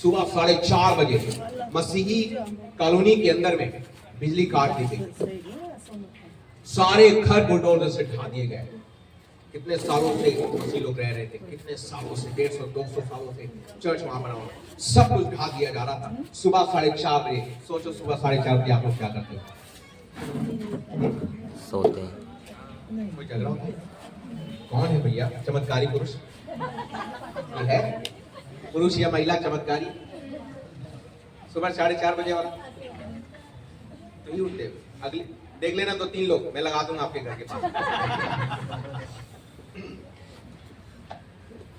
B: सुबह 4:30 बजे मसीही कॉलोनी के अंदर में बिजली काट दी गई, सारे घर बुलडोजर से ढा दिए गए। कितने सालों से मसीही लोग रह रहे थे, कितने सालों से, 150-200 सालों से चर्च वहां बना हुआ, सब कुछ ढा दिया जा रहा था। सुबह 4:30 बजे, सोचो सुबह 4:30 बजे आप लोग क्या करते हो?
C: सोते हैं।
B: कोई झगड़ा होता है? कौन है भैया चमत्कारी पुरुष? ये है पुरुष या महिला चमत्कारी? सुबह 4:30 बजे वाला तो ही उठते। अगले देख लेना, तो 3 लोग मैं लगा दूंगा आपके घर के पास।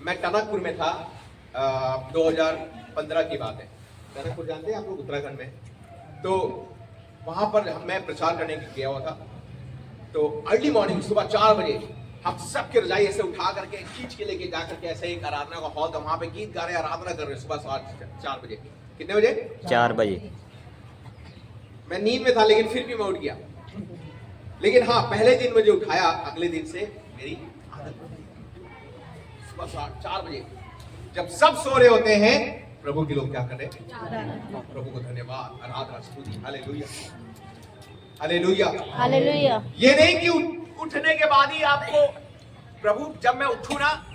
B: मैं टनकपुर में था, 2015 की बात है। टनकपुर जानते हैं आप लोग, उत्तराखंड में। तो वहां पर मैं प्रचार करने गया हुआ था। तो अर्ली मॉर्निंग सुबह 4 बजे हम सबके रजाई ऐसे उठा करके खींच के लेके जा करके ऐसे एक आराधना का हॉल था, वहां पे गीत गा रहे, आराधना कर रहे सुबह 4 बजे। कितने बजे?
C: 4 बजे।
B: मैं नींद में था, लेकिन फिर भी मैं उठ गया। लेकिन हाँ, पहले दिन मुझे उठाया, अगले दिन से मेरी आदत बन गई। सुबह 4 बजे जब सब सो रहे होते हैं, प्रभु के लोग क्या कर रहे हैं? प्रभु को धन्यवाद, आराधना, स्तुति। Hallelujah, hallelujah,
G: hallelujah.
B: ये नहीं कि उठने के बाद ही आपको प्रभु, जब मैं उठूं ना,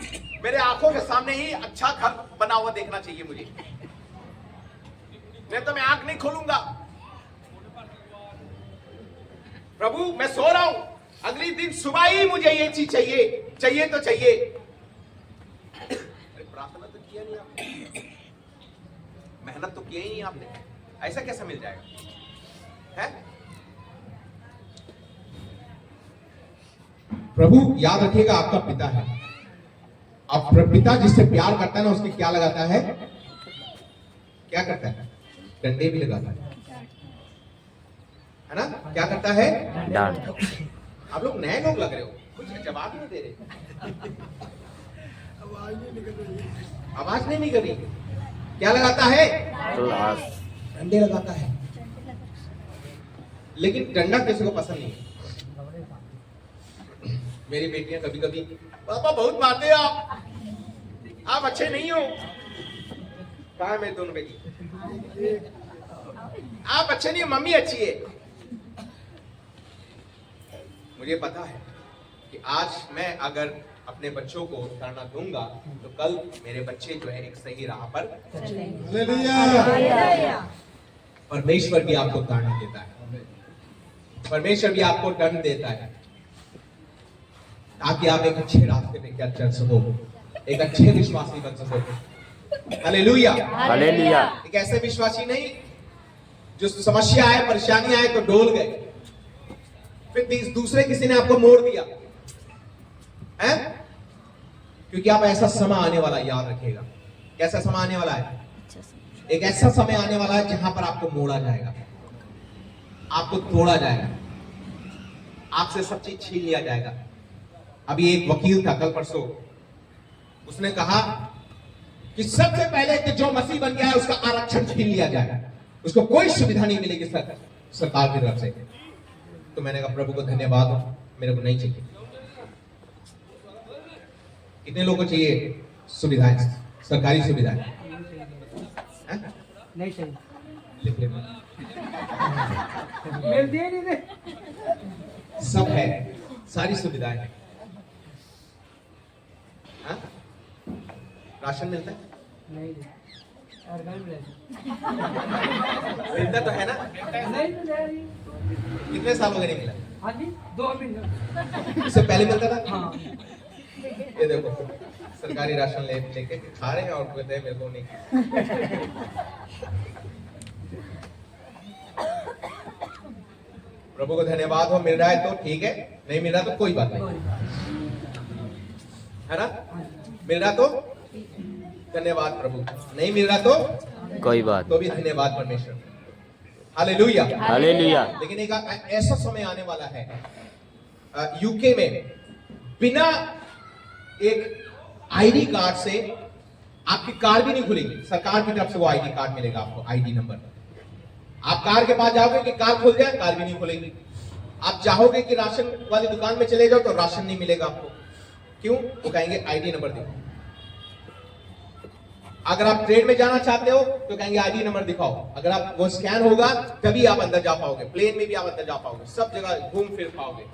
B: मेरे आंखों के सामने ही अच्छा घर बना हुआ देखना चाहिए मुझे, नहीं तो मैं आंख नहीं खोलूंगा। प्रभु मैं सो रहा हूं, अगली दिन सुबह ही मुझे ये चीज चाहिए, चाहिए तो चाहिए। प्रार्थना तो किया नहीं आपने, मेहनत तो किया ही नहीं आपने, ऐसा कैसा मिल जाएगा? है? प्रभु याद रखिएगा, आपका पिता है। अब पिता जिससे प्यार करता है ना, उसकी क्या लगाता है? क्या करता है? डंडे भी लगाता है ना? क्या करता है?
C: डांट।
B: आप लोग नए लोग लग रहे हो, कुछ जवाब नहीं दे रहे। आवाज नहीं निकल रही। क्या लगाता है? डंडे लगाता है। लेकिन डंडा किसी को पसंद नहीं है। मेरी बेटियां कभी कभी, पापा बहुत मारते हो आप अच्छे नहीं हो। कहा है मेरी दोनों बेटी? आप अच्छे नहीं हो, मम्मी अच्छी है। मुझे पता है कि आज मैं अगर अपने बच्चों को ताड़ना दूंगा, तो कल मेरे बच्चे जो है एक सही राह पर
D: हालेलुया।
B: परमेश्वर भी आपको ताड़ना देता है, परमेश्वर भी आपको दंड देता है, ताकि आप एक अच्छे रास्ते पे क्या चल सको, एक अच्छे विश्वासी बन सको। हालेलुया।
C: हालेलुया।
B: एक ऐसे विश्वासी नहीं जो समस्या आए, परेशानी आए तो डोल गए, फिर दूसरे किसी ने आपको मोड़ दिया है। क्योंकि आप ऐसा समय आने वाला, याद रखिएगा, कैसा समय आने वाला है? एक ऐसा समय आने वाला है जहां पर आपको मोड़ा जाएगा, आपको तोड़ा जाएगा, आपसे सब चीज छीन लिया जाएगा। अभी एक वकील था कल परसों, उसने कहा कि सबसे पहले कि जो मसीह बन गया है उसका आरक्षण छीन लिया जाएगा, उसको कोई सुविधा नहीं मिलेगी सरकार की तरफ से। तो मैंने कहा प्रभु को धन्यवाद हो, मेरे को नहीं चाहिए। कितने लोगों को चाहिए सुविधाएं, सरकारी सुविधाएं?
E: नहीं चाहिए।
B: लिख ले।
E: मिल दिए नहीं दे।
B: सब है, सारी सुविधाएं हैं। हाँ? राशन मिलता है?
E: नहीं और घर में
B: मिलता तो है ना?
E: नहीं तो दे रही।
B: कितने साल हो गए नहीं मिला?
E: हाँ जी 2 महीने।
B: इससे पहले मिलता था?
E: हाँ
B: ये देखो सरकारी राशन लेके खा रहे हैं और कहते हैं मेरे को नहीं। प्रभु को धन्यवाद हो, मिल रहा है तो ठीक है, नहीं मिल रहा तो कोई बात नहीं, है ना? मिल रहा तो धन्यवाद प्रभु, नहीं मिल रहा तो
C: कोई बात।
B: तो भी धन्यवाद परमेश्वर। हालेलुया।
C: हालेलुया।
B: लेकिन एक ऐसा समय आने वाला है यूके में, बिना एक आईडी कार्ड से आपकी कार भी नहीं खुलेगी। सरकार की तरफ से वो आईडी कार्ड मिलेगा आपको, आईडी नंबर। आप कार के पास जाओगे कि कार खुल जाए, कार भी नहीं खुलेगी। आप चाहोगे कि राशन वाली दुकान में चले जाओ तो राशन नहीं मिलेगा आपको। क्यों? वो कहेंगे आईडी नंबर दिखाओ। अगर आप ट्रेन में जाना चाहते हो तो कहेंगे आईडी नंबर दिखाओ। अगर आप वो स्कैन होगा तभी आप अंदर जा पाओगे, प्लेन में भी आप अंदर जा पाओगे, सब जगह घूम फिर पाओगे।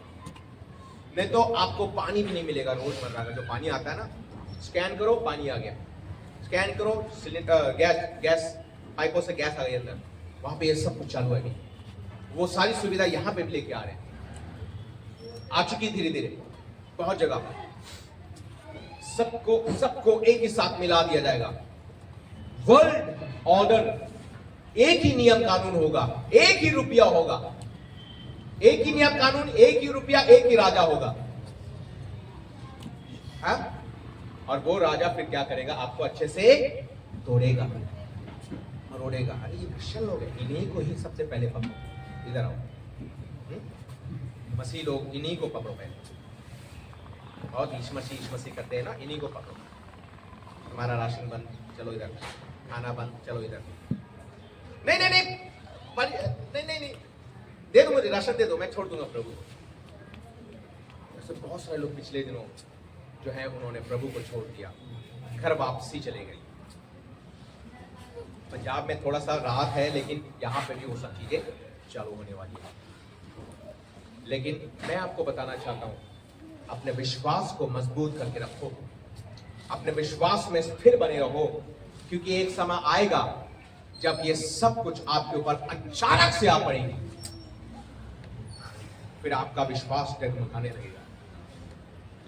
B: नहीं तो आपको पानी भी नहीं मिलेगा। रोजमर्रा का जो पानी आता है ना, स्कैन करो पानी आ गया, स्कैन करो सिलेंडर गैस पाइपों से गैस आ गई अंदर, वहां पे ये सब कुछ चालू है। वो सारी सुविधा यहाँ पे भी लेके आ रहे हैं, आ चुकी धीरे धीरे बहुत जगह। सबको एक ही साथ मिला दिया जाएगा। वर्ल्ड ऑर्डर, एक ही नियम कानून होगा, एक ही रुपया होगा, एक ही नियम कानून, एक ही रुपया, एक ही राजा होगा। हा? और वो राजा फिर क्या करेगा? आपको अच्छे से तोड़ेगा, मरोड़ेगा। अरे ये क्रिश्चियन लोग हैं, इन्हीं को ही सबसे पहले पकड़ो। इधर आओ, मसीह लोग इन्हीं को पकड़ो पहले। बहुत ईश मसीह करते हैं ना, इन्हीं को पकड़ो। हमारा राशन बंद, चलो इधर, खाना बंद, चलो इधर। नहीं नहीं नहीं नहीं नहीं नहीं, दे दो मुझे राशन, दे दो, मैं छोड़ दूंगा प्रभु। ऐसे बहुत सारे लोग पिछले दिनों जो है उन्होंने प्रभु को छोड़ दिया, घर वापसी चले गए। पंजाब में थोड़ा सा राहत है, लेकिन यहाँ पे भी वो सब चीजें चालू होने वाली है। लेकिन मैं आपको बताना चाहता हूँ, अपने विश्वास को मजबूत करके रखो, अपने विश्वास में स्थिर बने रहो, क्योंकि एक समय आएगा जब ये सब कुछ आपके ऊपर अचानक से आ पड़ेगी, फिर आपका विश्वास डगमगाने लगेगा।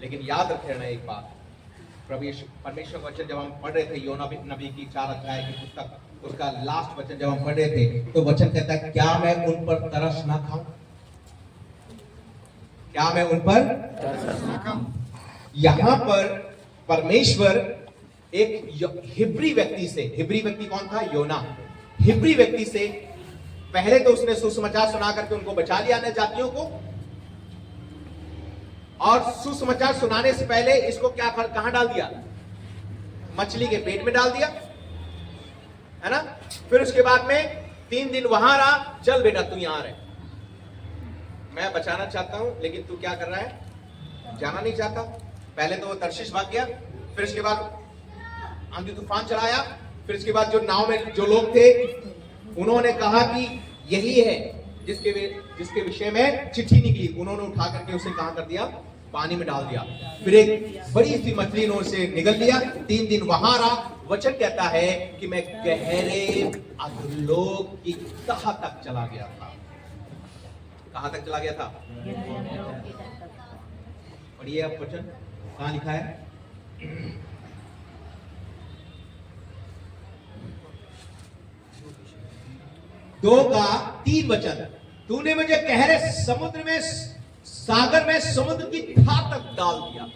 B: लेकिन याद रखे ना एक बात, परमेश्वर वचन जब हम पढ़ रहे थे, योना नबी की 4 अध्याय की पुस्तक, उसका लास्ट वचन जब हम पढ़ रहे थे, तो वचन कहता है, क्या मैं उन पर तरस ना खाऊं? क्या मैं उन पर तरस ना खाऊं? यहां पर परमेश्वर एक हिब्री व्यक्ति से, हिब्री व्यक्ति कौन था? योना। हिब्री व्यक्ति से पहले तो उसने सुसमाचार सुना करके उनको बचा लिया अन्य जातियों को, और सुसमाचार सुनाने से पहले इसको क्या कहां डाल दिया? मछली के पेट में डाल दिया, है ना? फिर उसके बाद में 3 दिन वहां रहा, चल बेटा तू यहां रह, मैं बचाना चाहता हूं, लेकिन तू क्या कर रहा है? जाना नहीं चाहता। पहले तो वो तर्शीश भाग गया, फिर उसके बाद आंधी तूफान चलाया, फिर इसके बाद जो नाव में जो लोग थे उन्होंने कहा कि यही है जिसके विषय में चिट्ठी निकली, उन्होंने उठा करके उसे कहां कर दिया? पानी में डाल दिया। फिर एक बड़ी सी मछली ने उसे निगल लिया, 3 दिन वहां रहा। वचन कहता है कि मैं गहरे अधोलोक की तह तक चला गया था। कहां तक चला गया था? पढ़िए आप वचन, कहां लिखा है? 2:3 तूने मुझे गहरे समुद्र में, सागर में समुद्र की था तक डाल दिया।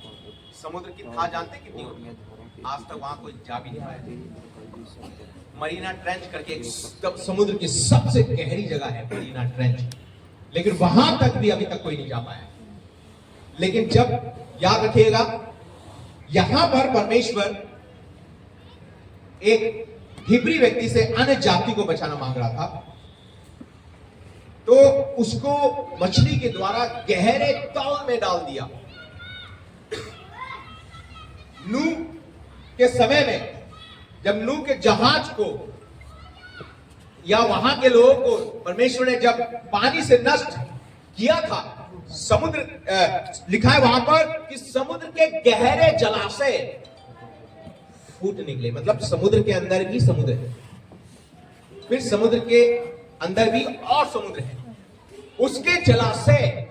B: समुद्र की था जानते कितनी होती है? आज तक वहां कोई जा भी नहीं पाया। मरीना ट्रेंच करके समुद्र की सबसे गहरी जगह है मरीना ट्रेंच, लेकिन वहां तक भी अभी तक कोई नहीं जा पाया। लेकिन जब याद रखिएगा, यहां पर परमेश्वर एक हिब्री व्यक्ति से अन्य जाति को बचाना मांग रहा था, तो उसको मछली के द्वारा गहरे तल में डाल दिया। नूह के समय में जब नूह के जहाज को या वहां के लोगों को परमेश्वर ने जब पानी से नष्ट किया था, समुद्र लिखा है वहां पर कि समुद्र के गहरे जलाशय फूट निकले। मतलब समुद्र के अंदर भी समुद्र है, फिर समुद्र के अंदर भी और समुद्र है, उसके जलाशय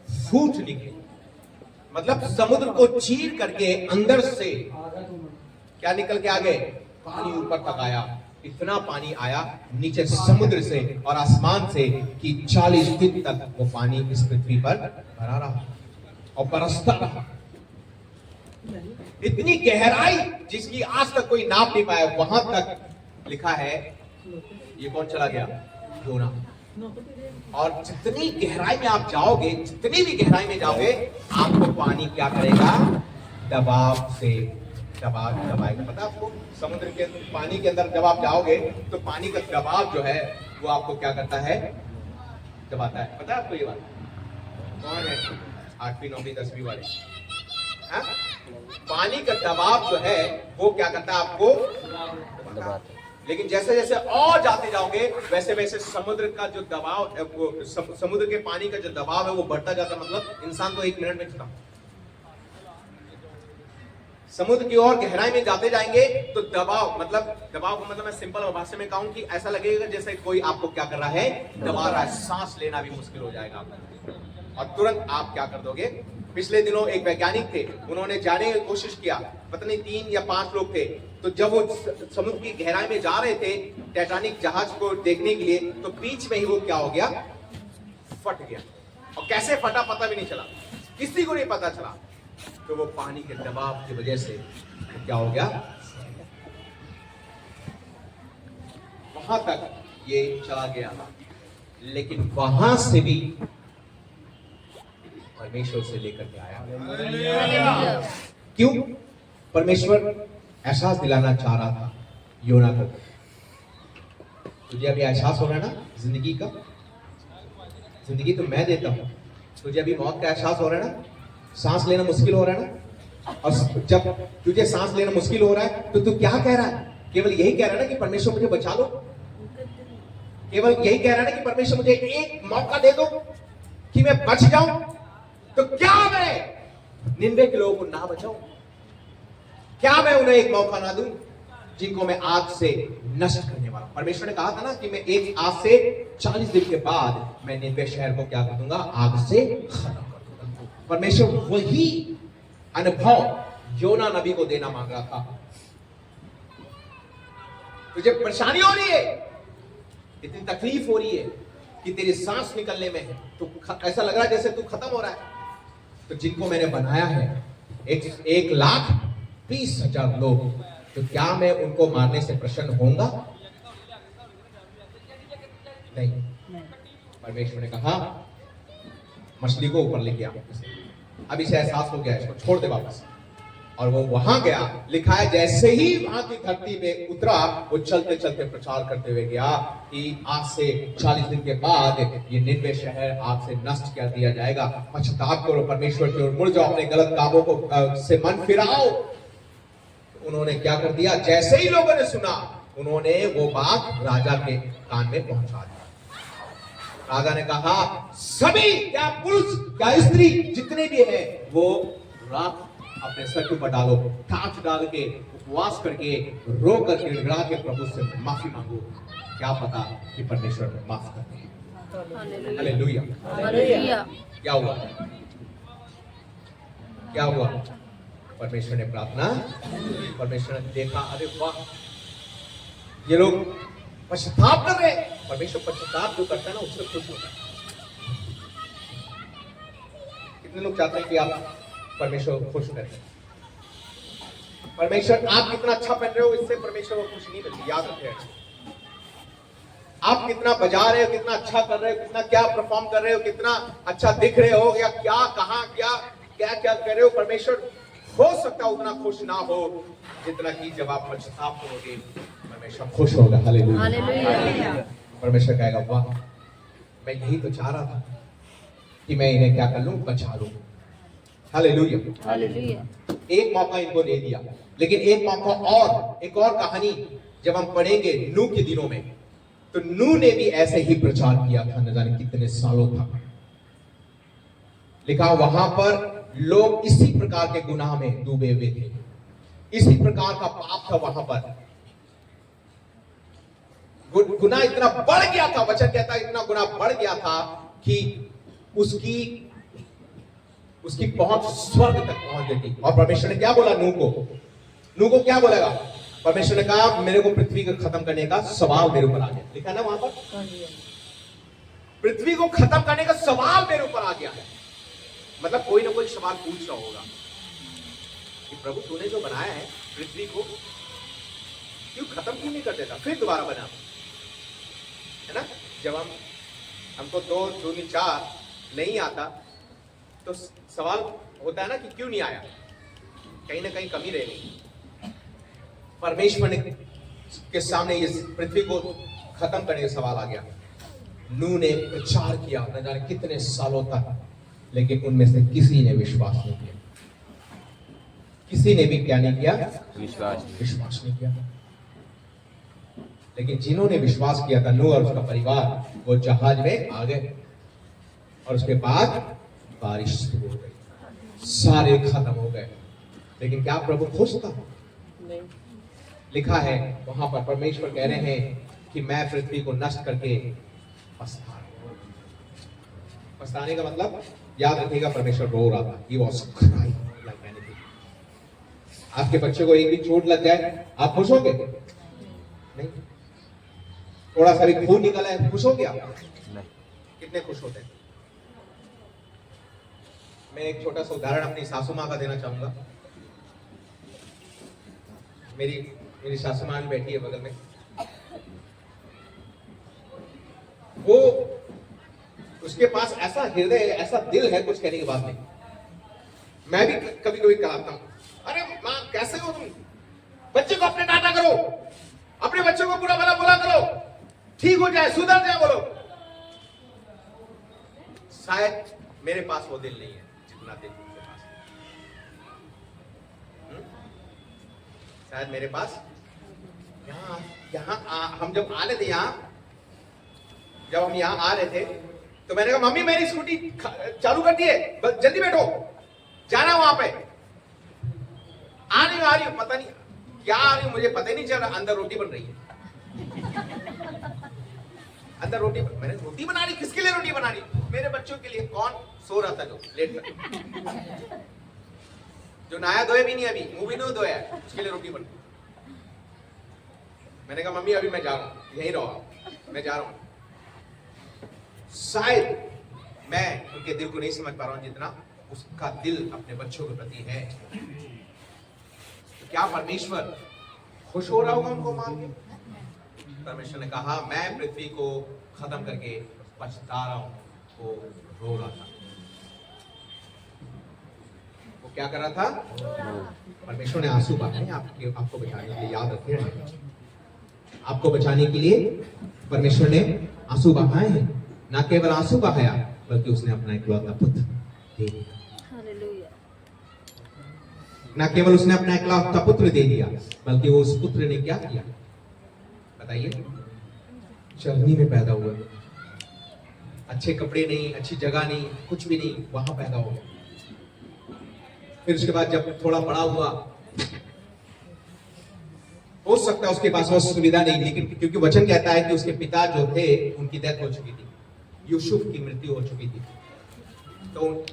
B: फूट निकले। मतलब समुद्र को चीर करके अंदर से क्या निकल के आ गए? पानी ऊपर तक आया। इतना पानी आया नीचे समुद्र से और आसमान से कि 40 दिन तक वो पानी इस पृथ्वी पर भरा रहा और बरसता रहा। इतनी गहराई जिसकी आज तक कोई नाप नहीं पाया, वहां तक लिखा है। ये कौन चला गया? योना। और जितनी गहराई में आप जाओगे, जितनी भी गहराई में जाओगे, आपको पानी क्या करेगा? दबाव से दबाएगा। पता है आपको? समुद्र के पानी के अंदर जब आप जाओगे तो पानी का दबाव जो है वो आपको क्या करता है? दबाता है। पता है आपको ये बात? कौन है 8वीं 9वीं 10वीं वाले? हाँ? पानी का दबाव जो है वो क्या करता है? आपको दबाता है। लेकिन जैसे जैसे और जाते जाओगे वैसे वैसे समुद्र का जो दबाव, समुद्र के पानी का जो दबाव है वो बढ़ता जाता। मतलब इंसान को 1 मिनट में छूटा। समुद्र की ओर गहराई में जाते जाएंगे तो दबाव को मतलब मैं सिंपल भाषा में कहूं कि ऐसा लगेगा जैसे कोई आपको क्या कर रहा है? दबा रहा है। सांस लेना भी मुश्किल हो जाएगा और तुरंत आप क्या कर दोगे? पिछले दिनों एक वैज्ञानिक थे, उन्होंने जाने की कोशिश किया, पता नहीं 3 या 5 लोग थे। तो जब वो समुद्र की गहराई में जा रहे थे टाइटैनिक जहाज को देखने के लिए, तो बीच में ही वो क्या हो गया? फट गया। और कैसे फटा पता भी नहीं चला, किसी को नहीं पता चला। तो वो पानी के दबाव की वजह से क्या हो गया? वहां तक ये चला गया। लेकिन वहां से भी परमेश्वर से लेकर के आया। क्यों? परमेश्वर एहसास दिलाना चाह रहा था योना को। तुझे अभी एहसास हो रहा है ना जिंदगी का? जिंदगी तो मैं देता हूं। तुझे अभी मौत का एहसास हो रहा है ना? सांस लेना मुश्किल हो रहा है ना? और जब तुझे सांस लेना मुश्किल हो रहा है तो तू क्या कह रहा है? केवल यही कह रहा है ना कि परमेश्वर मुझे बचा लो। केवल यही कह रहा है ना कि परमेश्वर मुझे एक मौका दे दो कि मैं बच जाऊं। तो क्या मैं निन्वे के लोगों को ना बचाऊं? क्या मैं उन्हें एक मौका ना दूं जिनको मैं आग से नष्ट करने वाला हूं? परमेश्वर ने कहा था ना कि मैं एक आग से 40 दिन के बाद मैं निन्वे शहर को क्या कर दूंगा? आग से खत्म कर दूंगा। परमेश्वर वही अनुभव योना नबी को देना मांग रहा था। तुझे परेशानी हो रही है, इतनी तकलीफ हो रही है कि तेरी सांस निकलने में है, तो ऐसा लग रहा है जैसे तू खत्म हो रहा है। तो जिनको मैंने बनाया है 1,20,000 लोग, तो क्या मैं उनको मारने से प्रसन्न होऊंगा? नहीं। परमेश्वर ने कहा मछली को ऊपर लेके आ। अब इसे एहसास हो गया, इसको छोड़ दे वापस। और वो वहां गया। लिखा है जैसे ही वहां की धरती पे उतरा, वो चलते चलते प्रचार करते हुए गया कि आज से 40 दिन के बाद ये निन्वे शहर आग से नष्ट कर दिया जाएगा। पश्चाताप करो, परमेश्वर की ओर मुड़ जाओ, अपने गलत कामों को से मन फिराओ। उन्होंने क्या कर दिया? जैसे ही लोगों ने सुना, उन्होंने वो बात राजा के कान में पहुंचा दी। राजा ने कहा सभी, क्या पुरुष क्या स्त्री जितने भी हैं, वो रात अपने सर के ऊपर डालो, टाँच डाल के, उपवास करके, रो करके, गिड़गिड़ा के प्रभु से माफी मांगो। क्या पता कि परमेश्वर माफ करते हैं। हालेलुया।
G: हालेलुया।
B: क्या हुआ? क्या हुआ? परमेश्वर ने प्रार्थना, परमेश्वर ने देखा, अरे वाह, ये लोग पश्चाताप कर रहे हैं। परमेश्वर पश्चाताप जो करता है ना उससे खुश होता है। कितने लोग चाहते हैं कि आप परमेश्वर को खुश करें? परमेश्वर आप कितना अच्छा पहन रहे हो इससे परमेश्वर को खुशी नहीं मिलती, याद रखें। आप कितना बजा रहे हो, कितना अच्छा कर रहे हो, कितना क्या परफॉर्म कर रहे हो, कितना अच्छा दिख रहे हो, या क्या कहां क्या क्या क्या कर रहे हो, परमेश्वर हो सकता है उतना खुश ना हो जितना कि जब आप पश्चाताप करोगे परमेश्वर खुश होगा। हालेलुया।
G: हालेलुया।
B: परमेश्वर कहेगा वाह, मैं यही तो चाह रहा था कि मैं इन्हें क्या कर लूं, बचा लूं। हालेलुया।
G: हालेलुया।
B: एक मौका इनको दे दिया, लेकिन एक मौका और, एक और कहानी जब हम पढ़ेंगे नूह के दिनों में, तो नूह ने भी ऐसे ही प्रचार किया था, न जाने कितने सालों तक। लिखा वहां पर लोग इसी प्रकार के गुनाह में डूबे हुए थे, इसी प्रकार का पाप था वहां पर। गुनाह इतना बढ़ गया था, वचन कहता है इतना गुनाह बढ़ गया था कि उसकी पहुंच स्वर्ग तक पहुंच गई थी। और परमेश्वर ने क्या बोला नूह को क्या बोलेगा? परमेश्वर ने कहा मेरे को पृथ्वी को खत्म करने का सवाल मेरे ऊपर आ गया। लिखा ना वहां पर, पृथ्वी को खत्म करने का सवाल मेरे ऊपर आ गया है। मतलब कोई ना कोई सवाल पूछ रहा होगा कि प्रभु तूने जो बनाया है पृथ्वी को, क्यों खत्म क्यों नहीं कर देता, फिर दोबारा बना, है ना? जब हमको 2 दूनी 4 नहीं आता तो सवाल होता है ना कि क्यों नहीं आया, कहीं ना कहीं कमी रह गई। परमेश्वर ने के सामने इस पृथ्वी को खत्म करने का सवाल आ गया। नूह ने प्रचार किया न जाने कितने सालों तक, लेकिन उनमें से किसी ने विश्वास नहीं किया। किसी ने भी क्या नहीं किया? विश्वास नहीं किया। लेकिन जिन्होंने विश्वास किया था, नूह और उसका परिवार, वो जहाज में आ गए और उसके बाद बारिश शुरू हो गई, सारे खत्म हो गए। लेकिन क्या प्रभु खुश था? नहीं। लिखा है वहां पर, परमेश्वर कह रहे हैं कि मैं पृथ्वी को नष्ट करके पछताने का मतलब याद रखिएगा, परमेश्वर रो रहा था। He was crying like anything। आपके बच्चे को एक भी चोट लग जाए आप खुश होगे? नहीं। थोड़ा सा भी खून निकला है खुश हो गया? नहीं। कितने खुश होते हैं? मैं एक छोटा सा उदाहरण अपनी सासू माँ का देना चाहूंगा। मेरी सासू माँ भी बैठी है बगल में। वो उसके पास ऐसा हृदय, ऐसा दिल है, कुछ कहने की बात नहीं। मैं भी कभी कभी कहता हूं, अरे माँ कैसे हो तुम, बच्चे को अपने डांटा करो, अपने बच्चों को बुरा भला बोला करो, ठीक हो जाए, सुधर जाए बोलो। शायद मेरे पास वो दिल नहीं है जितना दिल उनके पास है। शायद मेरे पास यहाँ हम जब आ रहे थे, जब हम यहाँ आ रहे थे तो मैंने कहा मम्मी मेरी स्कूटी चालू कर दिए, जल्दी बैठो, जाना वहां पे। आ रही हूं, पता नहीं क्या आ रही हूं, मुझे पता ही नहीं चल रहा। अंदर रोटी बन रही है, अंदर रोटी मैंने रोटी बना रही, किसके लिए रोटी बना रही? मेरे बच्चों के लिए। कौन सो रहा था जो लेट कर, जो नहाया धोया भी नहीं, अभी मुंह भी नहीं धोया, उसके लिए रोटी बन रही। मैंने कहा मम्मी अभी मैं जा रहा हूं, यहीं रहो, मैं जा रहा हूं। शायद मैं उनके दिल को नहीं समझ पा रहा हूं जितना उसका दिल अपने बच्चों के प्रति है। तो क्या परमेश्वर खुश हो रहा होगा उनको मान के? परमेश्वर ने कहा मैं पृथ्वी को खत्म करके पछता रहा हूं, वो रो रहा था। वो क्या कर रहा था? परमेश्वर ने आंसू बहाए आपको बचाने के लिए। याद रखिए, आपको बचाने के लिए परमेश्वर ने आंसू बहाए हैं। ना केवल आंसू बहाया, बल्कि उसने अपना इकलौता पुत्र दे दिया।
G: हालेलुया।
B: ना केवल उसने अपना इकलौता पुत्र दे दिया, बल्कि वो उस पुत्र ने क्या किया बताइए? चरनी में पैदा हुआ, अच्छे कपड़े नहीं, अच्छी जगह नहीं, कुछ भी नहीं, वहां पैदा हो गया। फिर उसके बाद जब थोड़ा बड़ा हुआ, हो सकता है उसके पास वो सुविधा नहीं, लेकिन क्योंकि वचन कहता है कि उसके पिता जो थे उनकी डेथ हो चुकी थी, यूसुफ की मृत्यु हो चुकी थी। तो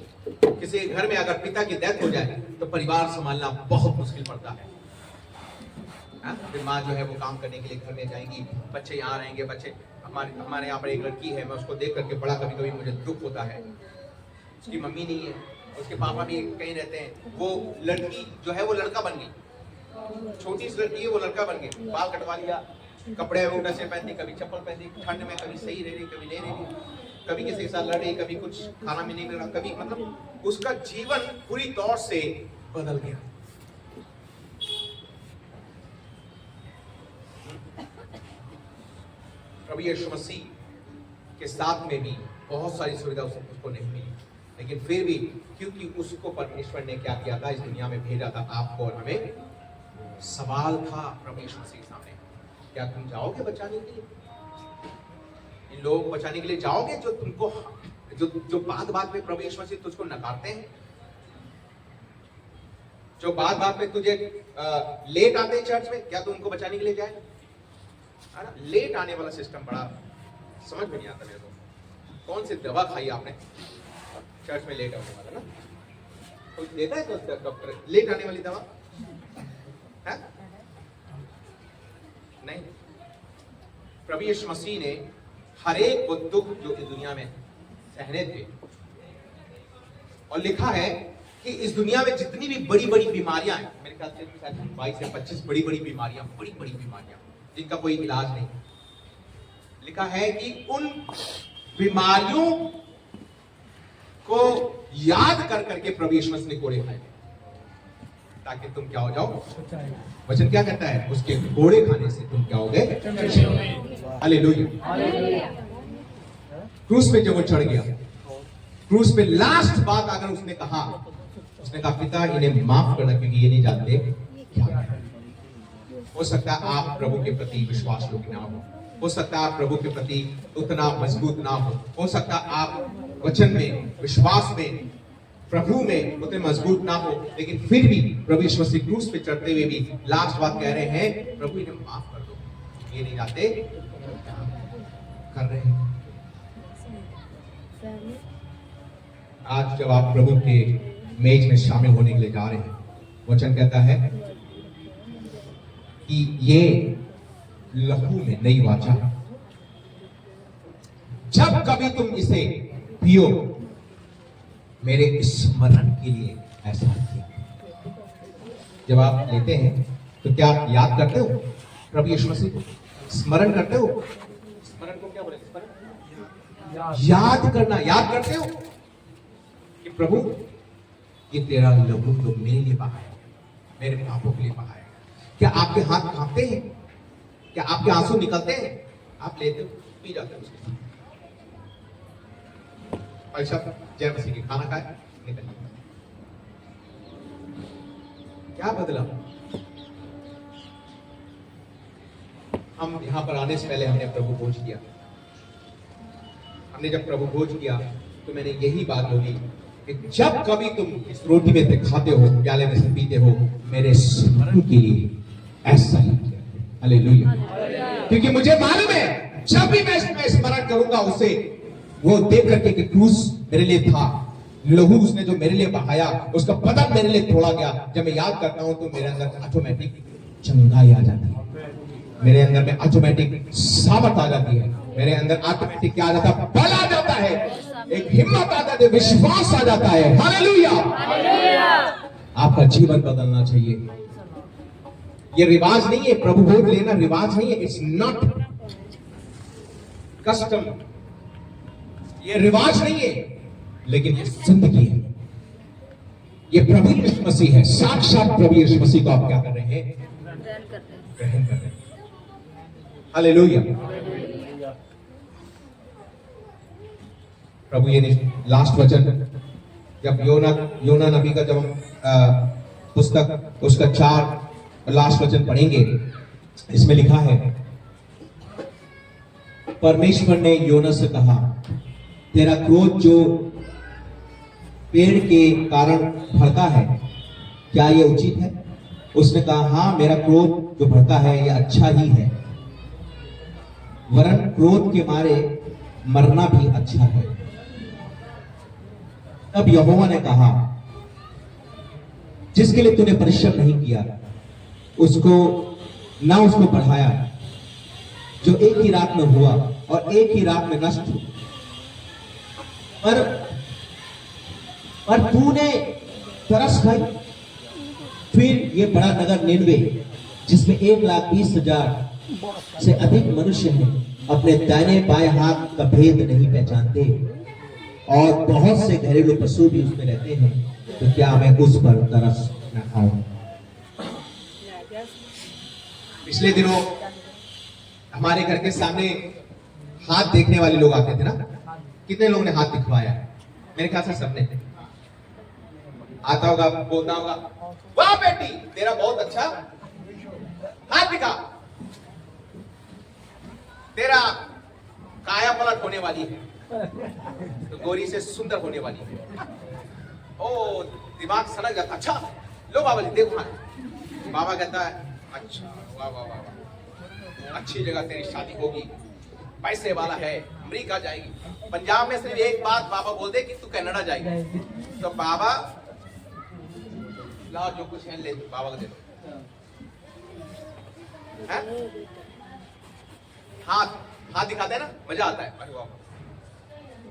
B: किसी घर में अगर पिता की डेथ हो जाए तो परिवार संभालना बहुत मुश्किल पड़ता है हाँ? फिर माँ जो है वो काम करने के लिए घर में जाएंगी, बच्चे यहाँ रहेंगे, बच्चे हमारे यहाँ पर एक लड़की है, मैं उसको देख करके बड़ा कभी कभी मुझे दुख होता है। उसकी मम्मी नहीं है, उसके पापा भी कहीं रहते हैं। वो लड़की जो है वो लड़का बन गई, छोटी सी लड़की है वो लड़का बन गई, बाल कटवा लिया, कपड़े उल्टा से पहनती, कभी चप्पल पहनती, ठंड में कभी सही रह रही, कभी नहीं रह रही, कभी किसी के साथ लड़ रही, कभी कुछ खाना में नहीं मिल रहा, कभी मतलब उसका जीवन पूरी तौर से बदल गया। प्रभु यीशु मसीह के साथ में भी बहुत सारी सुविधा उसको नहीं मिली, लेकिन फिर भी क्योंकि उसको परमेश्वर ने क्या किया था, इस दुनिया में भेजा था आपको और हमें, सवाल था प्रभु यीशु मसीह के सामने, क्या तुम जाओगे बचाने के लिए? इन लोगों को बचाने के लिए जाओगे जो तुमको जो बात बात में प्रभु यीशु मसीह तुझको नकारते हैं, जो बात बात में तुझे लेट आते हैं चर्च में, क्या तुम उनको बचाने के लिए जाए? लेट आने वाला सिस्टम बड़ा समझ में नहीं आता मेरे को। कौन सी दवा खाई आपने चर्च में लेट आने वाला? ना कोई देता है तो डॉक्टर लेट आने वाली दवा है? नहीं। प्रभु यीशु मसीह ने हर एक वो दुख जो इस दुनिया में सहने थे, और लिखा है कि इस दुनिया में जितनी भी बड़ी बड़ी बीमारियां हैं, मेरे ख्याल से 22 से 25 बड़ी बड़ी बीमारियां जिनका कोई इलाज नहीं, लिखा है कि उन बीमारियों को याद कर करके प्रभु यीशु मसीह ने कोड़े खाए ताकि तुम क्या हो जाओ। वचन क्या कहता है? उसके कोड़े खाने से तुम क्या हो गए? हालेलुया। क्रूस पे जब वो चढ़ गया, क्रूस पे लास्ट बात अगर उसने कहा, उसने कहा पिता इन्हें माफ करना क्योंकि ये नहीं जानते क्या है। हो सकता है आप प्रभु के प्रति विश्वास योग्य ना हो सकता है आप प्रभु के प्रति उतना मजबूत ना हो सकता है आप वचन में, विश्वास में, प्रभु में उतने मजबूत ना हो, लेकिन फिर भी प्रभु यीशु मसीह क्रूस पे चढ़ते हुए भी लास्ट बात कह रहे हैं, प्रभु इन्हें माफ कर दो, ये नहीं जानते कर रहे हैं। आज जब आप प्रभु के मेज में शामिल होने के लिए जा रहे हैं, वचन कहता है कि ये लहू में नई वाचा है, जब कभी तुम इसे पियो मेरे स्मरण के लिए ऐसा किया। जब आप लेते हैं तो क्या याद करते हो प्रभु यीशु मसीह को? स्मरण करते हो? स्मरण को क्या बोले? स्मरण याद करना। याद करते हो कि प्रभु ये तेरा लहू तो मेरे लिए बहाया, मेरे पापों के लिए बहाया। क्या आपके हाथ कांपते हैं? क्या आपके आंसू निकलते हैं? आप लेते हो, पी जाते हो उसके साथ। पैसा जय मसीह की खाना खाए, निकल क्या बदला? हम यहां पर आने से पहले हमने प्रभु भोज किया। हमने जब प्रभु भोज किया तो मैंने यही बात बोली कि जब कभी तुम इस रोटी में से खाते हो, प्याले में से पीते हो, मेरे स्मरण के लिए ऐसा ही किया। हालेलुया। क्योंकि मुझे मालूम है जब भी मैं इसमें स्मरण करूंगा उसे, वो देख करके कि क्रूस मेरे लिए था, लहू उसने जो मेरे लिए बहाया, उसका बदन मेरे लिए तोड़ा गया, जब मैं याद करता हूं तो मेरे अंदर ऑटोमेटिक चंगाई आ जाती है, मेरे अंदर में ऑटोमेटिक सामर्थ आ जाती है, मेरे अंदर ऑटोमेटिक क्या आ जाता है? बल आ जाता है, एक हिम्मत आ जाती है, विश्वास आ जाता है। हालेलुया। आपका जीवन बदलना चाहिए। ये रिवाज नहीं है, प्रभु भोज लेना रिवाज नहीं है। इट्स नॉट कस्टम, ये रिवाज नहीं है, लेकिन ये जिंदगी है। ये प्रभु यीशु मसीह है, साक्षात प्रभु यीशु मसीह को आप क्या कर रहे हैं? ग्रहण कर रहे हैं। हालेलुया। प्रभु ये लास्ट वचन जब योना नबी का जब हम पुस्तक उसका 4 लास्ट वचन पढ़ेंगे, इसमें लिखा है, परमेश्वर ने योना से कहा, तेरा क्रोध जो पेड़ के कारण भड़का है, क्या यह उचित है? उसने कहा, हाँ, मेरा क्रोध जो भड़का है यह अच्छा ही है, वरन क्रोध के मारे मरना भी अच्छा है। तब यहोवा ने कहा, जिसके लिए तूने परिश्रम नहीं किया उसको ना उसको बढ़ाया, जो एक ही रात में हुआ और एक ही रात में नष्ट हुआ। पर तूने तरस खाई। फिर ये बड़ा नगर निनवे, जिसमें 1,20,000 से अधिक मनुष्य हैं, अपने दाहिने बाएं हाथ का भेद नहीं पहचानते और बहुत से घरेलू पशु भी उसमें रहते हैं, तो क्या मैं उस पर तरस न खाऊं? पिछले दिनों हमारे घर के सामने हाथ देखने वाले लोग आते थे ना। कितने लोगों ने हाथ दिखवाया? मेरे ख्याल से सबने। आता होगा, बोलता होगा, वाह बेटी तेरा बहुत अच्छा हाथ दिखा, तेरा काया पलट होने वाली है, तो गोरी से सुंदर होने वाली है। ओ दिमाग सनक जाता, अच्छा लो बाबा जी देखो। बाबा कहता है अच्छा वाह वाह वाह, अच्छी जगह तेरी शादी होगी, पैसे वाला है, अमेरिका जाएगी। पंजाब में सिर्फ एक बात बाबा बोल दे कि तू कनाडा जाएगी, तो बाबा लाओ जो कुछ है ले बाबा को दे दो। हाथ दिखाते हैं ना, मजा आता है। अरे वाह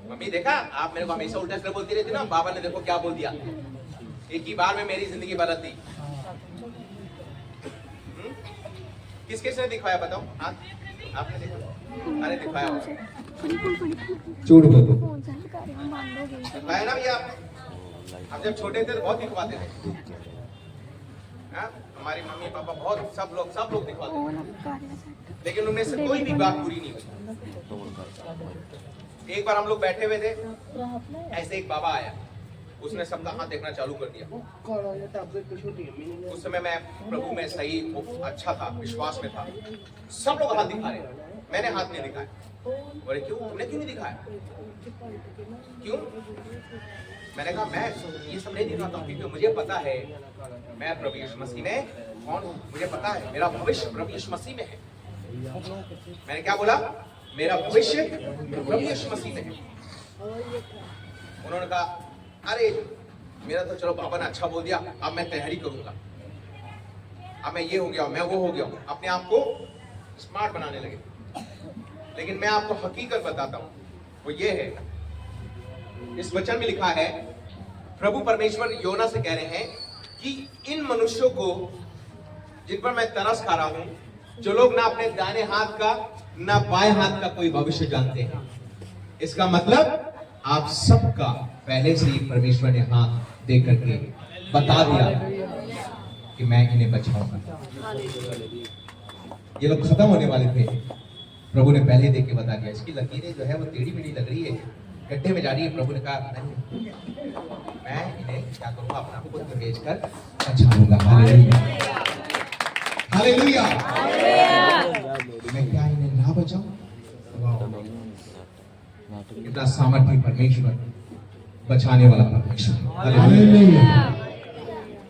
B: मम्मी देखा, आप मेरे को हमेशा उल्टा सीधा बोलती रहती ना, बाबा ने देखो क्या बोल दिया। एक ही बार में मेरी जिंदगी बदल दी। किस किस ने दिखाया बताओ? आपने देखा? अरे दिखाया झूठ बोल दिखाया ना भैया आपने। हम जब छोटे थे तो बहुत दिखवाते थे। हमारी मम्मी पापा बहुत सब लोग दिखवाते थे, लेकिन उनमें से कोई भी बात पूरी नहीं हुई। एक बार हम लोग बैठे हुए थे, ऐसे एक बाबा आया, उसने सबका हाथ देखना चालू कर दिया। उस समय मैं प्रभु में सही अच्छा था, विश्वास में था। सब लोग हाथ दिखा रहे, मैंने हाथ नहीं दिखाया। बोले क्यों? तुमने क्यों नहीं दिखाया? क्यों? मैंने कहा मैं ये सब नहीं दिखाता हूँ क्योंकि मुझे पता है मैं प्रभु यीशु मसीह में कौन हूँ। मुझे पता है मेरा भविष्य प्रभु यीशु मसीह में है। मैंने क्या बोला? मेरा भविष्य प्रभु यीशु मसीह में है। उन्होंने कहा अरे मेरा तो चलो बाबा ने अच्छा बोल दिया, अब मैं तैयारी करूंगा, अब मैं ये हो गया, मैं वो हो गया। अपने आप को स्मार्ट बनाने लगे। लेकिन मैं आपको हकीकत बताता हूं, वो ये है, इस वचन में लिखा है, प्रभु परमेश्वर योना से कह रहे हैं कि इन मनुष्यों को जिन पर मैं तरस खा रहा हूं, जो लोग ना अपने दाहिने हाथ का ना बाएं हाथ का कोई भविष्य जानते हैं, इसका मतलब आप सबका पहले से ही परमेश्वर ने हाथ दे करके बता दिया कि मैं इन्हें बचाऊंगा। ये लोग खत्म होने वाले थे, प्रभु ने पहले देख के बता दिया। इसकी लकीरें जो है वो टेढ़ी मेढ़ी लग रही है, गड्ढे में जा रही है। प्रभु ने कहा नहीं, मैं इन्हें क्या करूंगा, अपना पुत्र भेजकर बचाऊंगा। हालेलुया, मैं क्या इन्हें ना बचाऊं? इतना सामर्थ्य परमेश्वर, बचाने वाला परमेश्वर,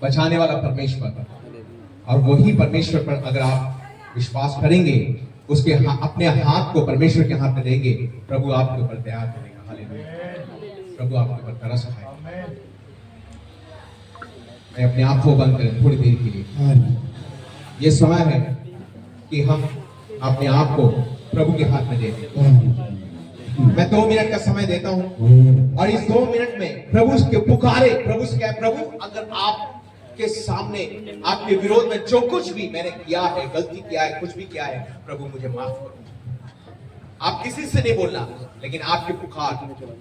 B: बचाने वाला परमेश्वर। और वही परमेश्वर पर अगर आप विश्वास करेंगे, उसके अपने हाथ को परमेश्वर के हाथ में देंगे, प्रभु आपके ऊपर दया करेगा। हालेलुया, प्रभु आपके ऊपर तरस खाएगा। मैं अपने आंखों बंद करें थोड़ी देर के लिए। ये समय है कि हम अपने आप को प्रभु के हाथ में दे दें। मैं 2 मिनट का समय देता हूं और इस 2 मिनट में प्रभु के पुकारे, प्रभु से कहे, प्रभु अगर आपके सामने आपके विरोध में जो कुछ भी मैंने किया है, गलती किया है, कुछ भी किया है, प्रभु मुझे माफ करो। आप किसी से नहीं बोलना, लेकिन आपके पुकार।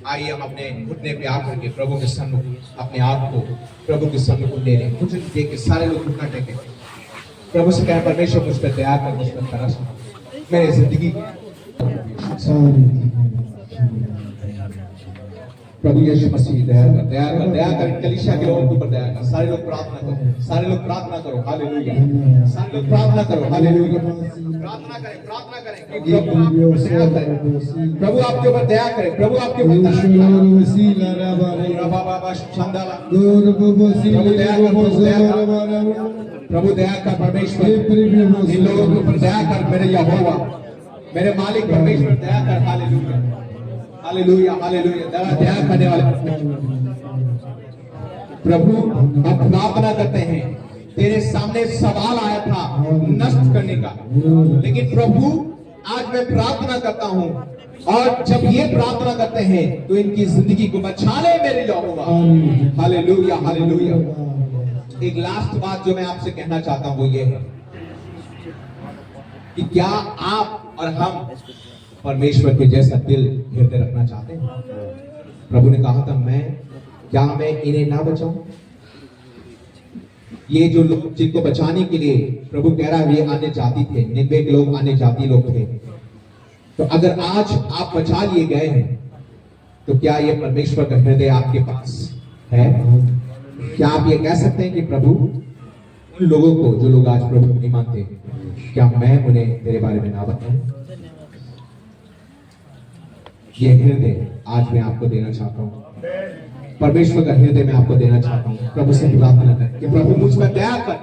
B: आइए हम अपने घुटने पे आकर के प्रभु के सम्मुख अपने आप को प्रभु के सम्मुख ले लें। कुछ देख के सारे लोग घुटना टेके प्रभु से कहें, परमेश्वर मुझ पर दया कर, मुझ पर तरस मेरी जिंदगी। प्रभु यीशु मसीह दया कर, दया कर, दया कर। कलीसिया के लोगों के ऊपर दया कर। सारे लोग प्रार्थना करो, सारे लोग प्रार्थना करो। हालेलुया, सारे लोग प्रार्थना करो। हालेलुया, प्रार्थना करें, प्रार्थना करें कि प्रभु आप पर दया करें, प्रभु आपके ऊपर दया करें, प्रभु आपके ऊपर दया करें। प्रभु दया कर, परमेश्वर इन लोगों के ऊपर दया कर। मेरे यहोवा, मेरे मालिक परमेश्वर दया कर। Hallelujah, hallelujah, hallelujah. दया करने वाले प्रभु, हम प्रार्थना करते हैं तेरे सामने सवाल आया था नष्ट करने का, लेकिन प्रभु आज मैं प्रार्थना करता हूं, और जब ये प्रार्थना करते हैं तो इनकी जिंदगी को बचा ले मेरे यहोवा। Hallelujah, hallelujah. एक लास्ट बात जो मैं आपसे कहना चाहता हूं वो ये है कि क्या आप और हम परमेश्वर के जैसा दिल हृदय रखना चाहते हैं? प्रभु ने कहा था मैं इन्हें ना बचाऊं? ये जो लोग जिनको बचाने के लिए प्रभु कह रहा है ये अन्य जाति थे, निन्वे के लोग अन्य जाति लोग थे। तो अगर आज आप बचा लिए गए हैं तो क्या ये परमेश्वर का हृदय आपके पास है? क्या आप ये कह सकते हैं कि प्रभु उन लोगों को जो लोग आज प्रभु को नहीं मानते, क्या मैं उन्हें तेरे बारे में ना बताऊं? ये हृदय आज मैं आपको देना चाहता हूं, परमेश्वर का हृदय मैं आपको देना चाहता हूं। प्रभु से प्रार्थना कर कि प्रभु मुझ पर दया कर,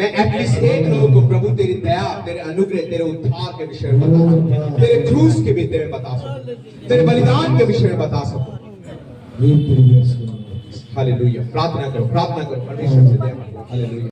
B: मैं एटलीस्ट एक लोगों को प्रभु तेरी दया, तेरे अनुग्रह, तेरे उद्धार के विषय में बता सकूं, तेरे क्रूस के विषय में बता सकूं, तेरे बलिदान के विषय में बता सकूं। हालेलुया। प्रार्थना करो, प्रार्थना करो, परमेश्वर से दया मांगो। हालेलुया।